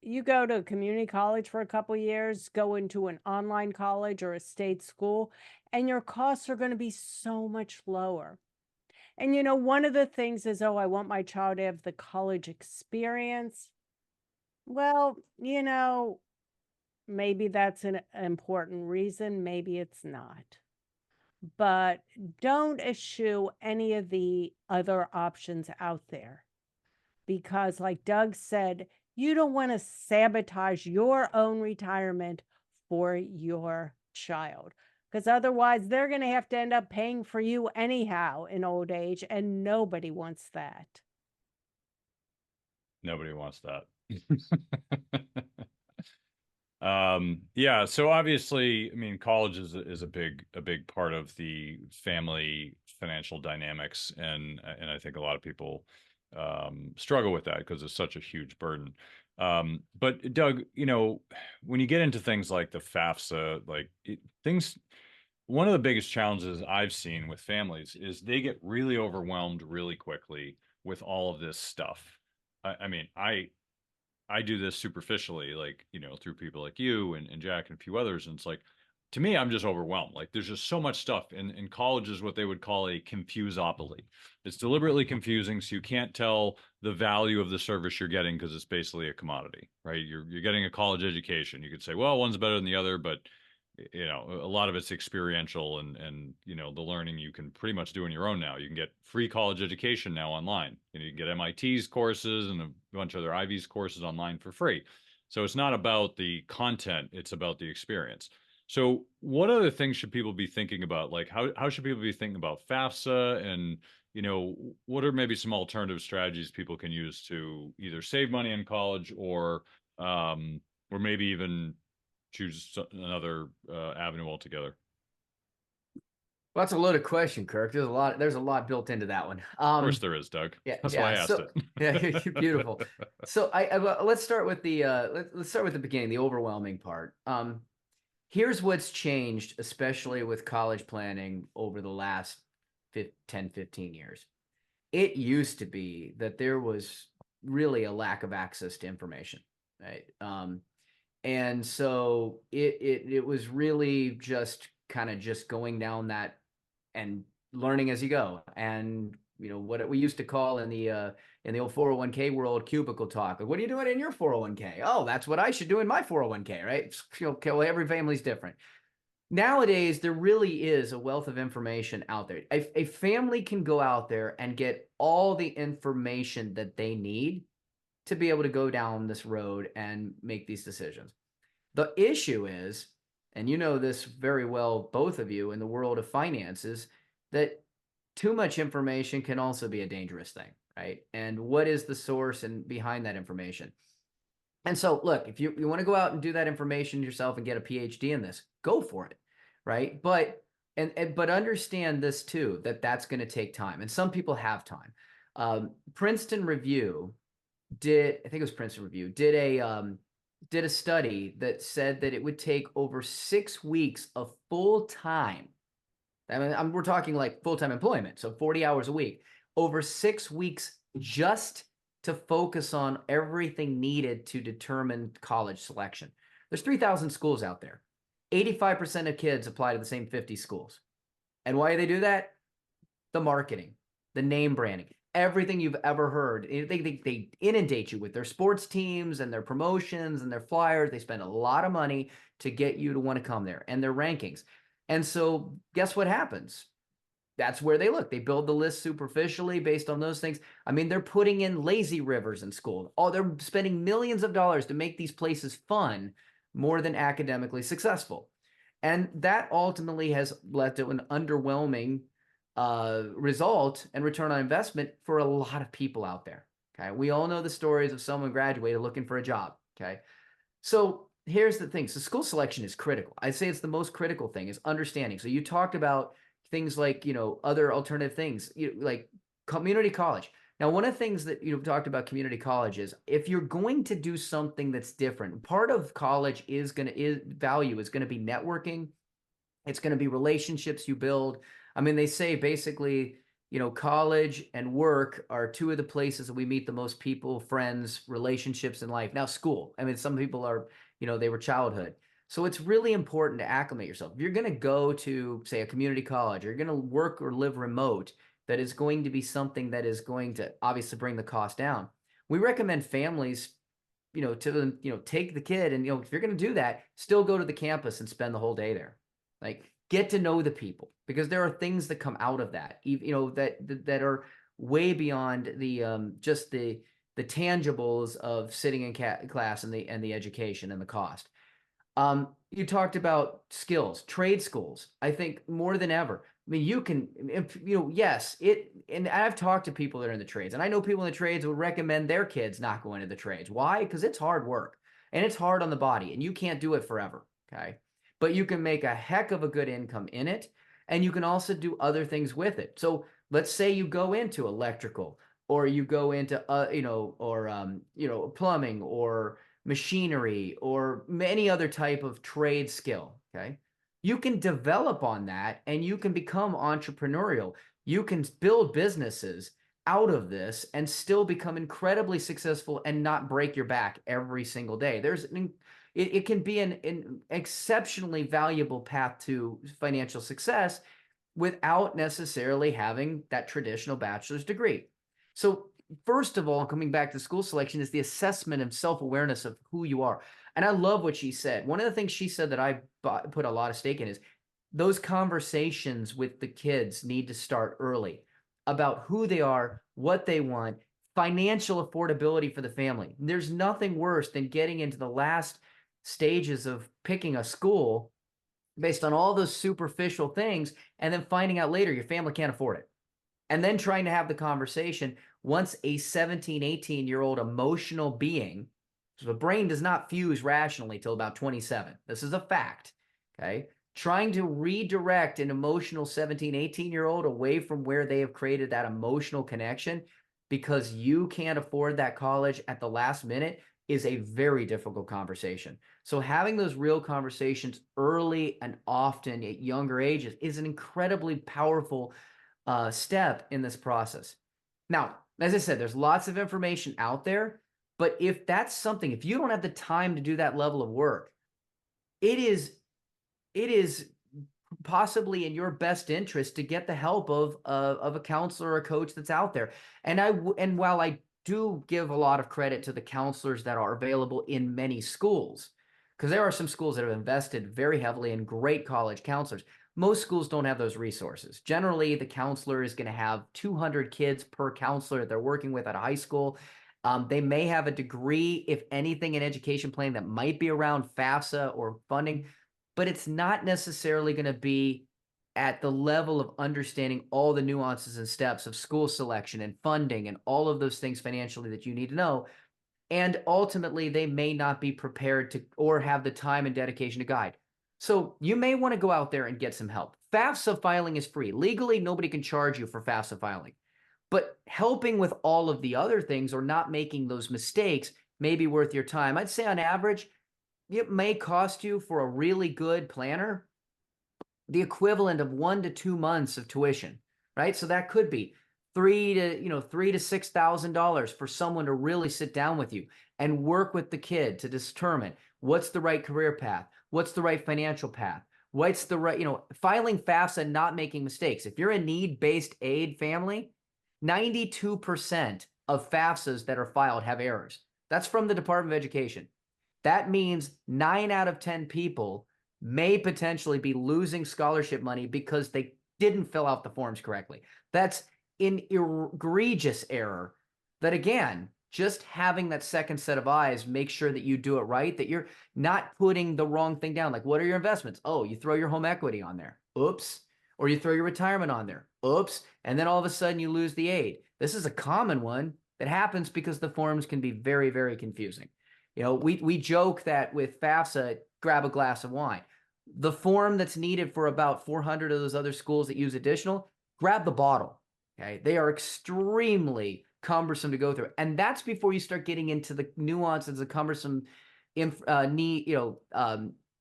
you go to a community college for a couple years, go into an online college or a state school, and your costs are going to be so much lower. And one of the things is, oh, I want my child to have the college experience. Well, maybe that's an important reason, maybe it's not. But don't eschew any of the other options out there. Because, like Doug said, you don't want to sabotage your own retirement for your child. Because otherwise, they're going to have to end up paying for you anyhow in old age, and nobody wants that. Nobody wants that. Yeah, so obviously, I mean, college is a big part of the family financial dynamics, and I think a lot of people struggle with that because it's such a huge burden. But Doug, when you get into things like the FAFSA, one of the biggest challenges I've seen with families is they get really overwhelmed really quickly with all of this stuff. I mean, I do this superficially, like, through people like you and Jack and a few others. And it's like, to me, I'm just overwhelmed. Like, there's just so much stuff. And college is what they would call a confusopoly. It's deliberately confusing, so you can't tell the value of the service you're getting because it's basically a commodity, right? You're getting a college education. You could say, well, one's better than the other, but a lot of it's experiential and the learning you can pretty much do on your own now. You can get free college education now online, and you can get MIT's courses and a bunch of other Ivy's courses online for free. So it's not about the content, it's about the experience. So what other things should people be thinking about? Like how should people be thinking about FAFSA, and what are maybe some alternative strategies people can use to either save money in college or maybe even choose another avenue altogether? Well, that's a loaded question, Kirk. There's a lot built into that one. Of course there is, Doug. Yeah, That's yeah. why I asked So, yeah, beautiful. So let's start with let's start with the beginning, the overwhelming part. Here's what's changed, especially with college planning over the last 10, 15 years. It used to be that there was really a lack of access to information, right? And so it was really just kind of just going down that and learning as you go. And what we used to call in the old 401k world, cubicle talk. Like, what are you doing in your 401k? Oh, that's what I should do in my 401k, right? Every family's different. nowadays there really is a wealth of information out there. A family can go out there and get all the information that they need to be able to go down this road and make these decisions. The issue is, and you know this very well, both of you, in the world of finances, that too much information can also be a dangerous thing, right? And what is the source and behind that information? And so, look, if you want to go out and do that information yourself and get a PhD in this, go for it, right? But but understand this too, that that's going to take time, and some people have time. Princeton Review did, I think it was Princeton Review, did a study that said that it would take over 6 weeks of full time. I mean, we're talking like full-time employment, so 40 hours a week, over 6 weeks just to focus on everything needed to determine college selection. There's 3,000 schools out there. 85% of kids apply to the same 50 schools. And why do they do that? The marketing, the name branding, everything you've ever heard. They inundate you with their sports teams and their promotions and their flyers. They spend a lot of money to get you to want to come there, and their rankings. And so guess what happens? That's where they look. They build the list superficially based on those things. I mean, they're putting in lazy rivers in school. Oh, they're spending millions of dollars to make these places fun more than academically successful. And that ultimately has led to an underwhelming result and return on investment for a lot of people out there. Okay. We all know the stories of someone graduated looking for a job. Okay. So here's the thing. So school selection is critical. I'd say it's the most critical thing, is understanding. So you talked about things like, other alternative things, like community college. Now, one of the things that you've talked about community college is, if you're going to do something that's different, part of college is going to be networking. It's going to be relationships you build. I mean, they say basically, college and work are two of the places that we meet the most people, friends, relationships in life. Now, school, I mean, some people are, they were childhood. So it's really important to acclimate yourself. If you're going to go to, say, a community college, or you're going to work or live remote, that is going to be something that is going to obviously bring the cost down. We recommend families, take the kid, and, if you're going to do that, still go to the campus and spend the whole day there. Like, get to know the people, because there are things that come out of that, that are way beyond the just the tangibles of sitting in class and the education and the cost. You talked about skills, trade schools. I think more than ever. I mean, you can, yes, and I've talked to people that are in the trades, and I know people in the trades would recommend their kids not go into the trades. Why? Because it's hard work, and it's hard on the body, and you can't do it forever. Okay. But you can make a heck of a good income in it, and you can also do other things with it. So let's say you go into electrical, or you go into, plumbing, or machinery, or any other type of trade skill. Okay. You can develop on that, and you can become entrepreneurial. You can build businesses out of this and still become incredibly successful and not break your back every single day. It can be an exceptionally valuable path to financial success without necessarily having that traditional bachelor's degree. So first of all, coming back to school selection, is the assessment and self-awareness of who you are. And I love what she said. One of the things she said that I put a lot of stake in is those conversations with the kids need to start early about who they are, what they want, financial affordability for the family. There's nothing worse than getting into the last stages of picking a school based on all those superficial things, and then finding out later your family can't afford it. And then trying to have the conversation once a 17, 18-year-old emotional being, so the brain does not fuse rationally till about 27. This is a fact, okay? Trying to redirect an emotional 17, 18-year-old away from where they have created that emotional connection because you can't afford that college at the last minute is a very difficult conversation. So having those real conversations early and often at younger ages is an incredibly powerful step in this process. Now, as I said, there's lots of information out there, but if that's something, if you don't have the time to do that level of work, it is possibly in your best interest to get the help of a counselor or a coach that's out there. And while I do give a lot of credit to the counselors that are available in many schools, because there are some schools that have invested very heavily in great college counselors. Most schools don't have those resources. Generally, the counselor is going to have 200 kids per counselor that they're working with at a high school. They may have a degree, if anything, in education planning that might be around FAFSA or funding, but it's not necessarily going to be at the level of understanding all the nuances and steps of school selection and funding and all of those things financially that you need to know. And ultimately, they may not be prepared to or have the time and dedication to guide. So you may want to go out there and get some help. FAFSA filing is free. Legally, nobody can charge you for FAFSA filing. But helping with all of the other things or not making those mistakes may be worth your time. I'd say on average, it may cost you for a really good planner the equivalent of 1 to 2 months of tuition, right? So that could be $3,000 to $6,000 for someone to really sit down with you and work with the kid to determine what's the right career path, what's the right financial path, what's the right, filing FAFSA and not making mistakes. If you're a need-based aid family, 92% of FAFSAs that are filed have errors. That's from the Department of Education. That means 9 out of 10 people may potentially be losing scholarship money because they didn't fill out the forms correctly. That's an egregious error that, again, just having that second set of eyes, make sure that you do it right, that you're not putting the wrong thing down. Like, what are your investments? Oh, you throw your home equity on there. Oops. Or you throw your retirement on there. Oops. And then all of a sudden you lose the aid. This is a common one that happens because the forms can be very, very confusing. We joke that with FAFSA, grab a glass of wine. The form that's needed for about 400 of those other schools that use additional, grab the bottle. Okay, they are extremely cumbersome to go through, and that's before you start getting into the nuances of cumbersome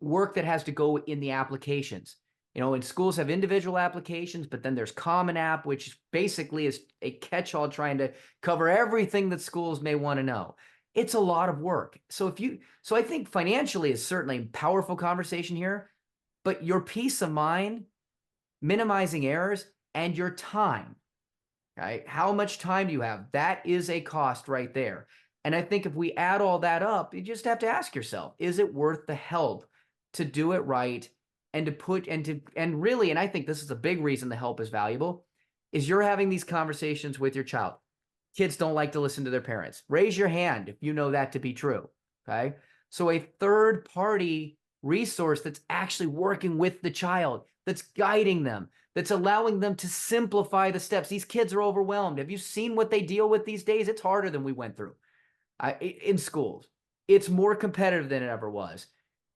work that has to go in the applications. And schools have individual applications, but then there's Common App, which basically is a catch-all trying to cover everything that schools may want to know. It's a lot of work. So I think financially is certainly a powerful conversation here, but your peace of mind, minimizing errors, and your time, okay? How much time do you have? That is a cost right there. And I think if we add all that up, you just have to ask yourself, is it worth the help to do it right and and I think this is a big reason the help is valuable, is you're having these conversations with your child. Kids don't like to listen to their parents. Raise your hand if you know that to be true, okay? So a third party resource that's actually working with the child, that's guiding them, that's allowing them to simplify the steps. These kids are overwhelmed. Have you seen what they deal with these days? It's harder than we went through in schools. It's more competitive than it ever was.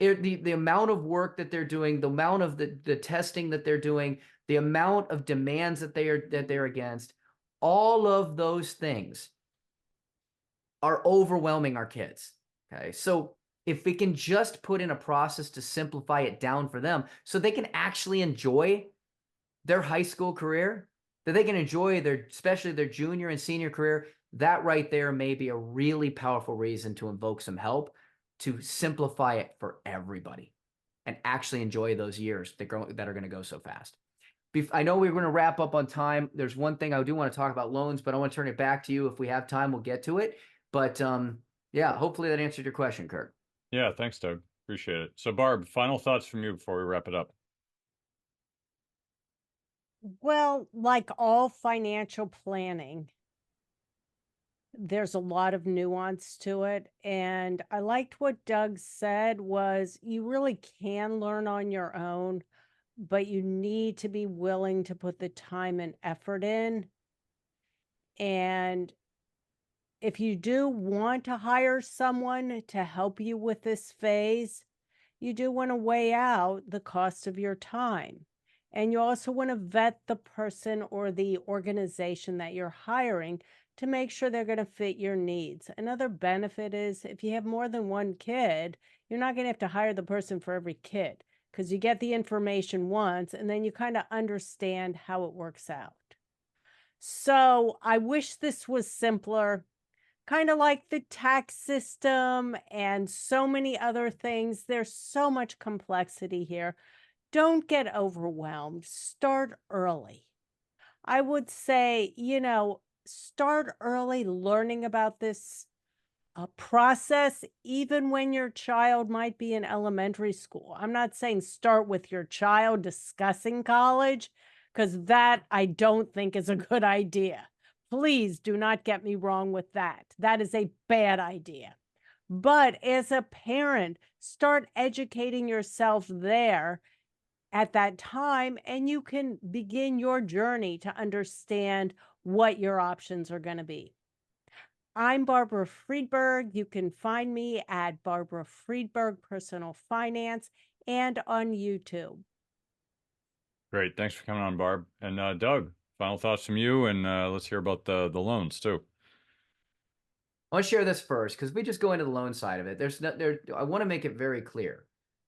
The amount of work that they're doing, the amount of the testing that they're doing, the amount of demands that they're against, all of those things are overwhelming our kids. Okay, so if we can just put in a process to simplify it down for them so they can actually enjoy their high school career, that they can enjoy especially their junior and senior career, that right there may be a really powerful reason to invoke some help to simplify it for everybody and actually enjoy those years that are going to go so fast. I know we're going to wrap up on time. There's one thing I do want to talk about loans, but I want to turn it back to you. If we have time, we'll get to it. But yeah, hopefully that answered your question, Kirk. Yeah, thanks, Doug. Appreciate it. So Barb, final thoughts from you before we wrap it up. Well, like all financial planning, there's a lot of nuance to it. And I liked what Doug said was you really can learn on your own, but you need to be willing to put the time and effort in. And if you do want to hire someone to help you with this phase, you do want to weigh out the cost of your time. And you also want to vet the person or the organization that you're hiring to make sure they're going to fit your needs. Another benefit is if you have more than one kid, you're not going to have to hire the person for every kid because you get the information once and then you kind of understand how it works out. So I wish this was simpler, kind of like the tax system and so many other things. There's so much complexity here. Don't get overwhelmed. Start early. I would say, start early learning about this a process even when your child might be in elementary school. I'm not saying start with your child discussing college, because that I don't think is a good idea. Please do not get me wrong with that. That is a bad idea. But as a parent, start educating yourself there at that time, and you can begin your journey to understand what your options are going to be. I'm Barbara Friedberg. You can find me at Barbara Friedberg Personal Finance and on YouTube. Great. Thanks for coming on, Barb. And Doug, final thoughts from you, and let's hear about the loans too. I want to share this first because we just go into the loan side of it. I want to make it very clear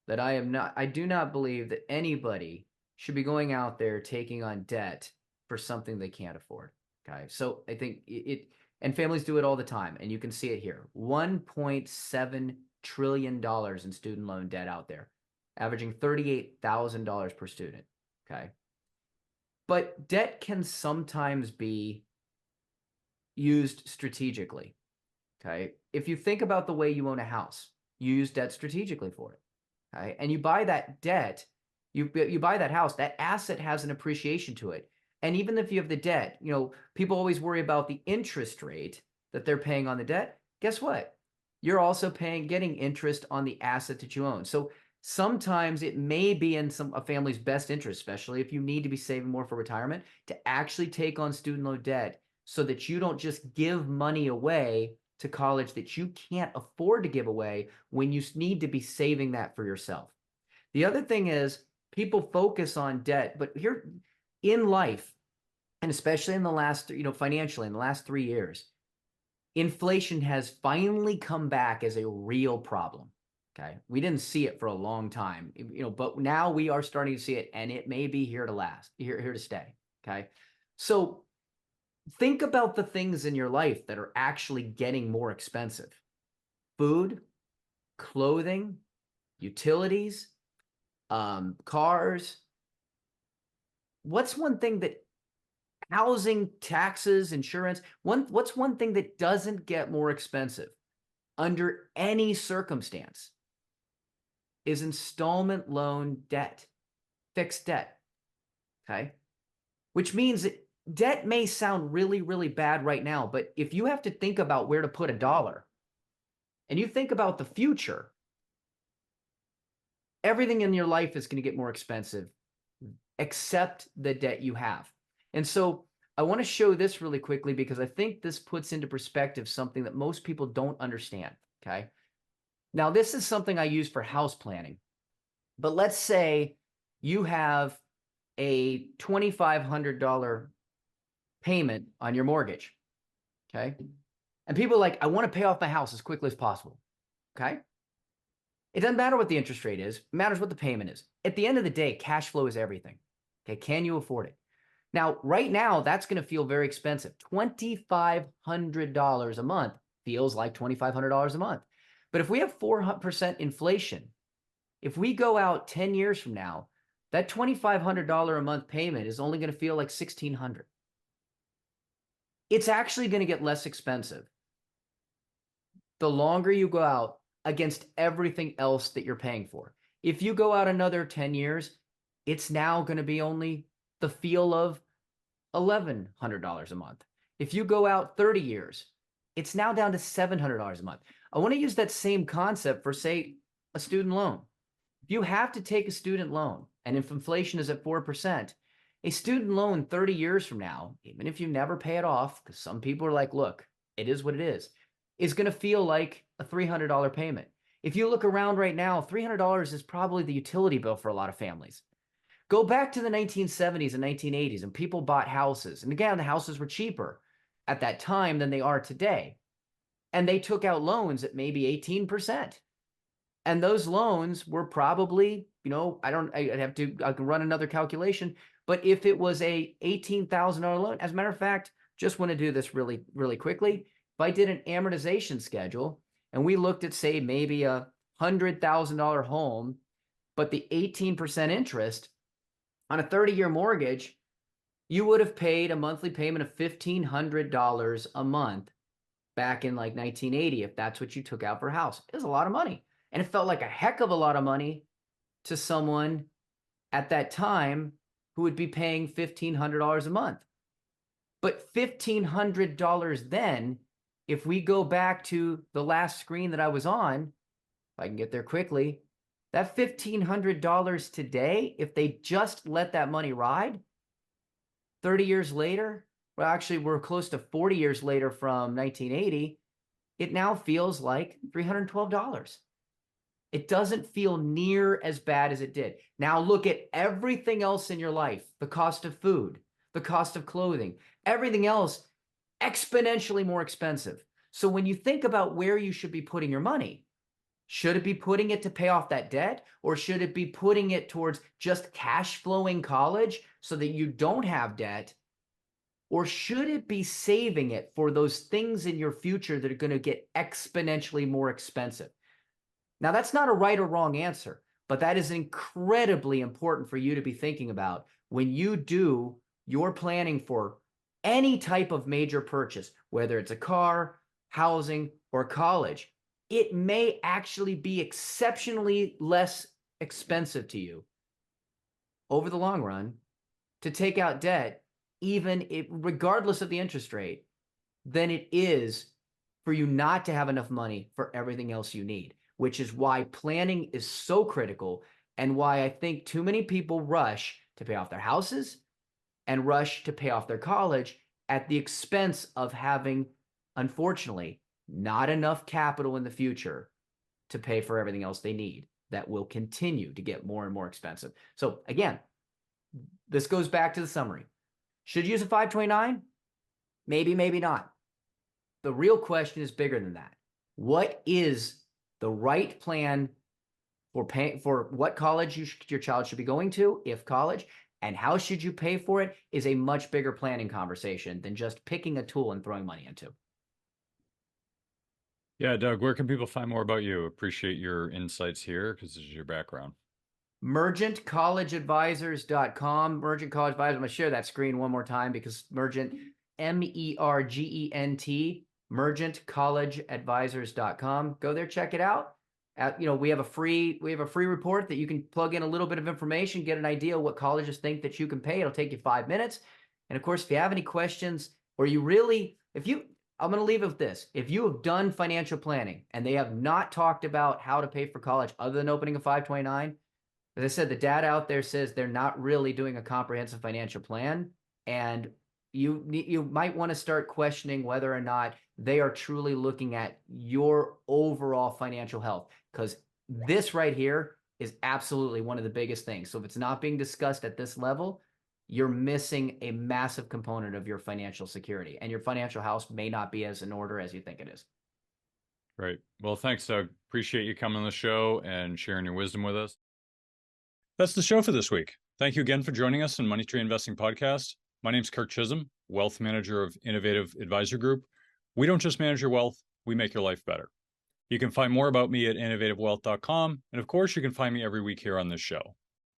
that I do not believe that anybody should be going out there taking on debt for something they can't afford. Okay. So I think and families do it all the time, and you can see it here. $1.7 trillion in student loan debt out there, averaging $38,000 per student. Okay. But debt can sometimes be used strategically. Okay. If you think about the way you own a house, you use debt strategically for it. Okay. And you buy that debt, you buy that house, that asset has an appreciation to it. And even if you have the debt, people always worry about the interest rate that they're paying on the debt. Guess what? You're also getting interest on the asset that you own. So sometimes it may be in a family's best interest, especially if you need to be saving more for retirement, to actually take on student loan debt so that you don't just give money away to college that you can't afford to give away when you need to be saving that for yourself. The other thing is people focus on debt, but here in life, and especially in the last, financially in the last 3 years, inflation has finally come back as a real problem. Okay. We didn't see it for a long time, but now we are starting to see it, and it may be here to stay. Okay. So think about the things in your life that are actually getting more expensive: food, clothing, utilities, cars. What's one thing that housing, taxes, insurance, what's one thing that doesn't get more expensive under any circumstance is installment loan debt, fixed debt. Okay. Which means that debt may sound really, really bad right now, but if you have to think about where to put a dollar and you think about the future, everything in your life is going to get more expensive except the debt you have. And so I want to show this really quickly because I think this puts into perspective something that most people don't understand. Okay. Now, this is something I use for house planning, but let's say you have a $2,500 payment on your mortgage. Okay. And people are like, I want to pay off my house as quickly as possible. Okay. It doesn't matter what the interest rate is. It matters what the payment is. At the end of the day, cash flow is everything. Okay. Can you afford it? Now, right now, that's going to feel very expensive. $2,500 a month feels like $2,500 a month. But if we have 4% inflation, if we go out 10 years from now, that $2,500 a month payment is only going to feel like $1,600. It's actually going to get less expensive the longer you go out against everything else that you're paying for. If you go out another 10 years, it's now going to be only the feel of $1,100 a month. If you go out 30 years, it's now down to $700 a month. I want to use that same concept for, say, a student loan. If you have to take a student loan, and if inflation is at 4%, a student loan 30 years from now, even if you never pay it off, because some people are like, look, it is what it is going to feel like a $300 payment. If you look around right now, $300 is probably the utility bill for a lot of families. Go back to the 1970s and 1980s, and people bought houses. And again, the houses were cheaper at that time than they are today. And they took out loans at maybe 18%. And those loans were probably, I can run another calculation, but if it was a $18,000 loan, as a matter of fact, just want to do this really, really quickly. If I did an amortization schedule and we looked at, say, maybe a $100,000 home, but the 18% interest on a 30-year mortgage, you would have paid a monthly payment of $1,500 a month back in like 1980, if that's what you took out for a house. It was a lot of money. And it felt like a heck of a lot of money to someone at that time who would be paying $1,500 a month. But $1,500 then, if we go back to the last screen that I was on, if I can get there quickly, that $1,500 today, if they just let that money ride, 30 years later, well, actually, we're close to 40 years later from 1980, it now feels like $312. It doesn't feel near as bad as it did. Now look at everything else in your life, the cost of food, the cost of clothing, everything else exponentially more expensive. So when you think about where you should be putting your money, should it be putting it to pay off that debt, or should it be putting it towards just cash flowing college so that you don't have debt? Or should it be saving it for those things in your future that are going to get exponentially more expensive? Now, that's not a right or wrong answer, but that is incredibly important for you to be thinking about when you do your planning for any type of major purchase, whether it's a car, housing, or college. It may actually be exceptionally less expensive to you over the long run to take out debt, even if, regardless of the interest rate, than it is for you not to have enough money for everything else you need, which is why planning is so critical and why I think too many people rush to pay off their houses and rush to pay off their college at the expense of having, unfortunately, not enough capital in the future to pay for everything else they need that will continue to get more and more expensive. So again, this goes back to the summary. Should you use a 529? Maybe, maybe not. The real question is bigger than that. What is the right plan for paying for what college your child should be going to, if college, and how should you pay for it is a much bigger planning conversation than just picking a tool and throwing money into. Yeah, Doug, where can people find more about you? Appreciate your insights here because this is your background. mergentcollegeadvisors.com. Mergent College Advisors. I'm going to share that screen one more time because Mergent, MERGENT, mergentcollegeadvisors.com. Go there, check it out. We have a free report that you can plug in a little bit of information, get an idea of what colleges think that you can pay. It'll take you 5 minutes. And of course, if you have any questions or I'm going to leave it with this. If you have done financial planning and they have not talked about how to pay for college other than opening a 529, as I said, the data out there says they're not really doing a comprehensive financial plan. And you might want to start questioning whether or not they are truly looking at your overall financial health, because this right here is absolutely one of the biggest things. So if it's not being discussed at this level, you're missing a massive component of your financial security, and your financial house may not be as in order as you think it is. Great. Well, thanks, Doug. Appreciate you coming on the show and sharing your wisdom with us. That's the show for this week. Thank you again for joining us on Money Tree Investing Podcast. My name's Kirk Chisholm, Wealth Manager of Innovative Advisor Group. We don't just manage your wealth, we make your life better. You can find more about me at innovativewealth.com. And of course, you can find me every week here on this show.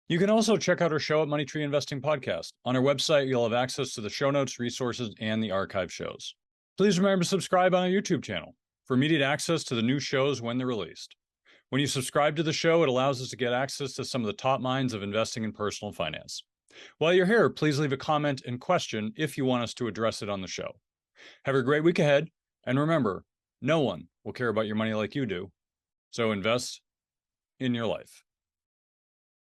You can also check out our show at Money Tree Investing Podcast. On our website, you'll have access to the show notes, resources, and the archive shows. Please remember to subscribe on our YouTube channel for immediate access to the new shows when they're released. When you subscribe to the show, it allows us to get access to some of the top minds of investing in personal finance. While you're here, please leave a comment and question if you want us to address it on the show. Have a great week ahead, and remember, no one will care about your money like you do, so invest in your life.